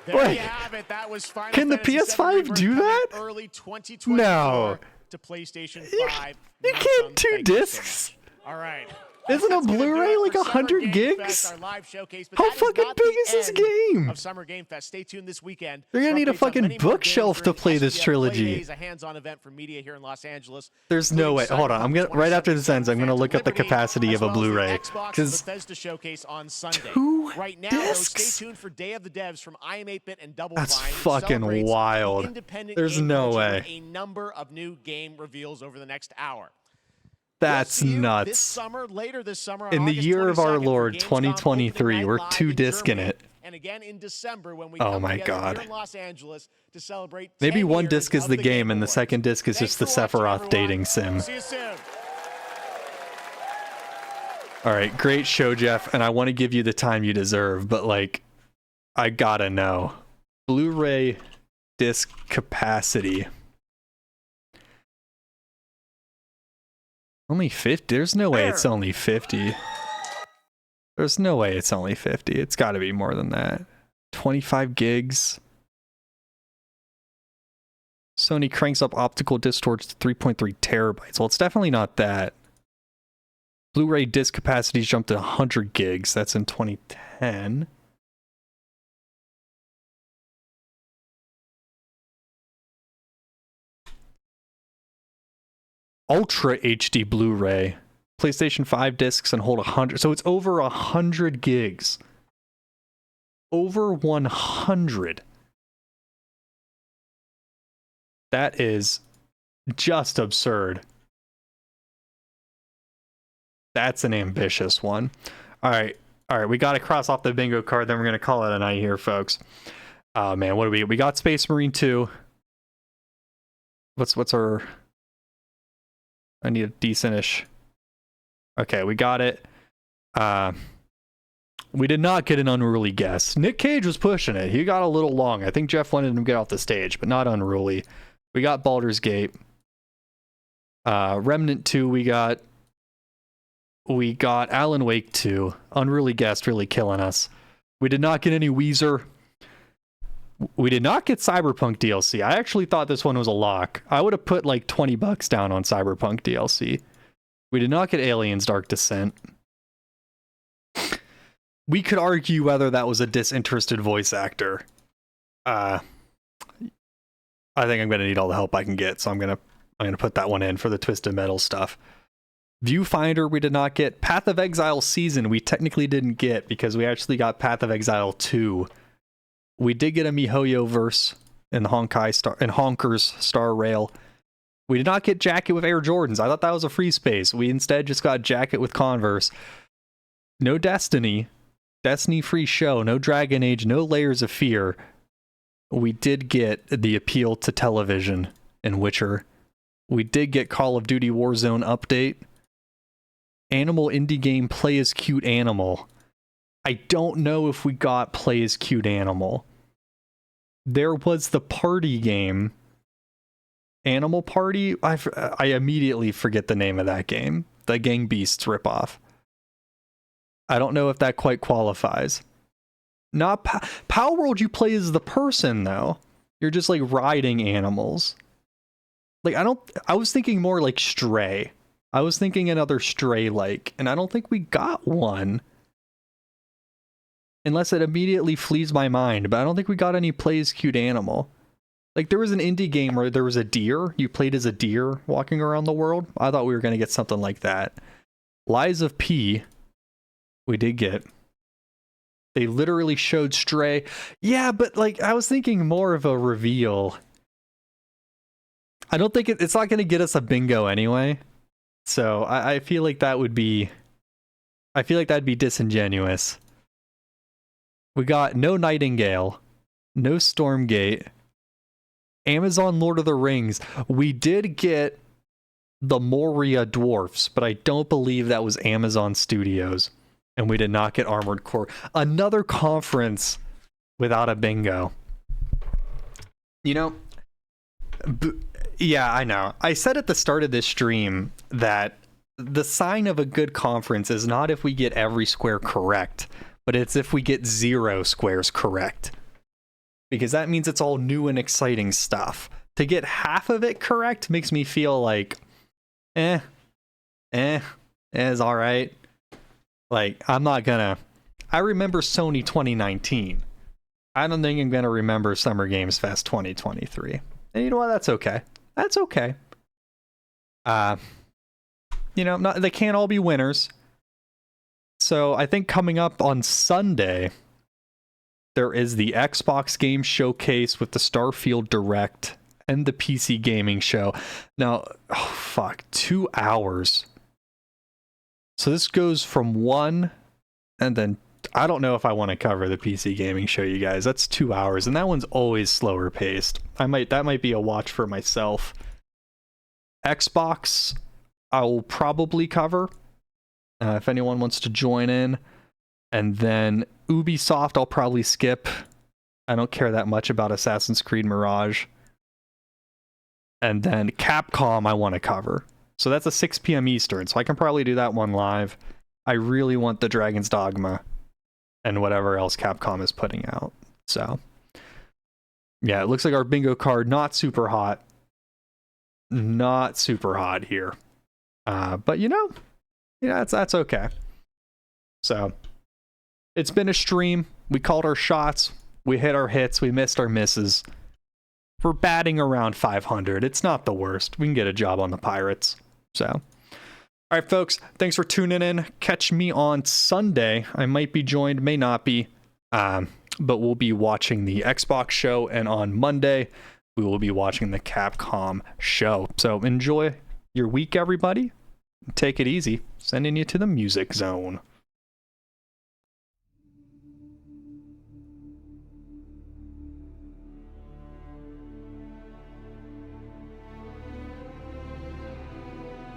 There you have it. That was Final Can the Fantasy PS5 VII do that? Early 2024 No. to PlayStation 5. You can't 2 discs. All right. Isn't a Blu-ray like 100 gigs? How fucking big is this game? Of Summer Game Fest. Stay tuned this weekend. They're gonna need a fucking bookshelf to play this trilogy. Days, a hands-on event for media here in Los Angeles. There's no way. Hold on. I'm gonna right after this ends. I'm gonna look up the capacity of a Blu-ray because Bethesda showcase on Sunday. 2 right now, discs? Though, stay tuned for Day of the Devs from I Am 8-Bit and Double That's Fine. fucking wild. There's no way. A number of new game reveals over the next hour. That's nuts. This summer, later this summer, In the year of our Lord 2023, we're 2 disc in it. And again in December when we Oh come my together God. here in Los Angeles to celebrate. Maybe 10 1 years disc is of the game and the Awards. second disc is just the Sephiroth dating sim. See you soon. All right, great show, Jeff, and I want to give you the time you deserve, but like, I gotta know. Blu-ray disc capacity. Only 50? There's no way it's only 50. There's no way it's only 50. It's got to be more than that. 25 gigs. Sony cranks up optical disc storage to 3.3 terabytes. Well, it's definitely not that. Blu-ray disc capacities jumped to 100 gigs. That's in 2010. Ultra HD Blu-ray. PlayStation 5 discs and hold 100. So it's over 100 gigs. Over 100. That is just absurd. That's an ambitious one. All right, we got to cross off the bingo card, then we're going to call it a night here, folks. Oh, man, what do we got? Space Marine 2. What's our... I need a decent-ish... Okay, we got it. We did not get an Unruly guess. Nick Cage was pushing it. He got a little long. I think Jeff wanted him to get off the stage, but not Unruly. We got Baldur's Gate. Remnant 2, we got Alan Wake 2. Unruly guest really killing us. We did not get any Weezer. We did not get Cyberpunk DLC. I actually thought this one was a lock. I would have put like $20 down on Cyberpunk DLC. We did not get Aliens Dark Descent. We could argue whether that was a disinterested voice actor. I think I'm going to need all the help I can get, so I'm going to put that one in for the Twisted Metal stuff. Viewfinder we did not get. Path of Exile Season we technically didn't get because we actually got Path of Exile 2. We did get a MiHoYo verse in the Honkers Star Rail. We did not get Jacket with Air Jordans. I thought that was a free space. We instead just got Jacket with Converse. No Destiny. Destiny free show. No Dragon Age. No Layers of Fear. We did get the appeal to television in Witcher. We did get Call of Duty Warzone update. Animal indie game Play as Cute Animal. I don't know if we got Play as Cute Animal. There was the party game. Animal Party? I immediately forget the name of that game. The Gang Beasts ripoff. I don't know if that quite qualifies. Not Power World, you play as the person, though. You're just like riding animals. Like, I was thinking more like Stray. I was thinking another Stray-like, and I don't think we got one. Unless it immediately flees my mind, but I don't think we got any Play as Cute Animal. Like, there was an indie game where there was a deer. You played as a deer walking around the world. I thought we were going to get something like that. Lies of P, we did get. They literally showed Stray. Yeah, but, like, I was thinking more of a reveal. I don't think it's not going to get us a bingo anyway. So, I feel like that would be... I feel like that'd be disingenuous. We got no Nightingale. No Stormgate. Amazon Lord of the Rings. We did get the Moria Dwarfs, but I don't believe that was Amazon Studios. And we did not get Armored Core. Another conference without a bingo. You know, yeah, I know. I said at the start of this stream that the sign of a good conference is not if we get every square correct, but it's if we get 0 squares correct. Because that means it's all new and exciting stuff. To get half of it correct makes me feel like, is alright. Like, I'm not gonna... I remember Sony 2019. I don't think I'm gonna remember Summer Games Fest 2023. And you know what? That's okay. That's okay. You know, they can't all be winners. So I think coming up on Sunday, there is the Xbox Game Showcase with the Starfield Direct and the PC Gaming Show. Now, 2 hours. So this goes from 1, and then I don't know if I want to cover the PC Gaming Show, you guys. That's 2 hours, and that one's always slower paced. That might be a watch for myself. Xbox, I will probably cover if anyone wants to join in. And then Ubisoft, I'll probably skip. I don't care that much about Assassin's Creed Mirage. And then Capcom, I want to cover. So that's a 6 p.m. Eastern, so I can probably do that one live. I really want the Dragon's Dogma and whatever else Capcom is putting out. So, yeah, it looks like our bingo card, not super hot. Not super hot here. But, that's okay. So, it's been a stream. We called our shots. We hit our hits. We missed our misses. We're batting around 500. It's not the worst. We can get a job on the Pirates. So, all right, folks, thanks for tuning in. Catch me on Sunday. I might be joined, may not be, but we'll be watching the Xbox show. And on Monday, we will be watching the Capcom show. So enjoy your week, everybody. Take it easy, sending you to the music zone.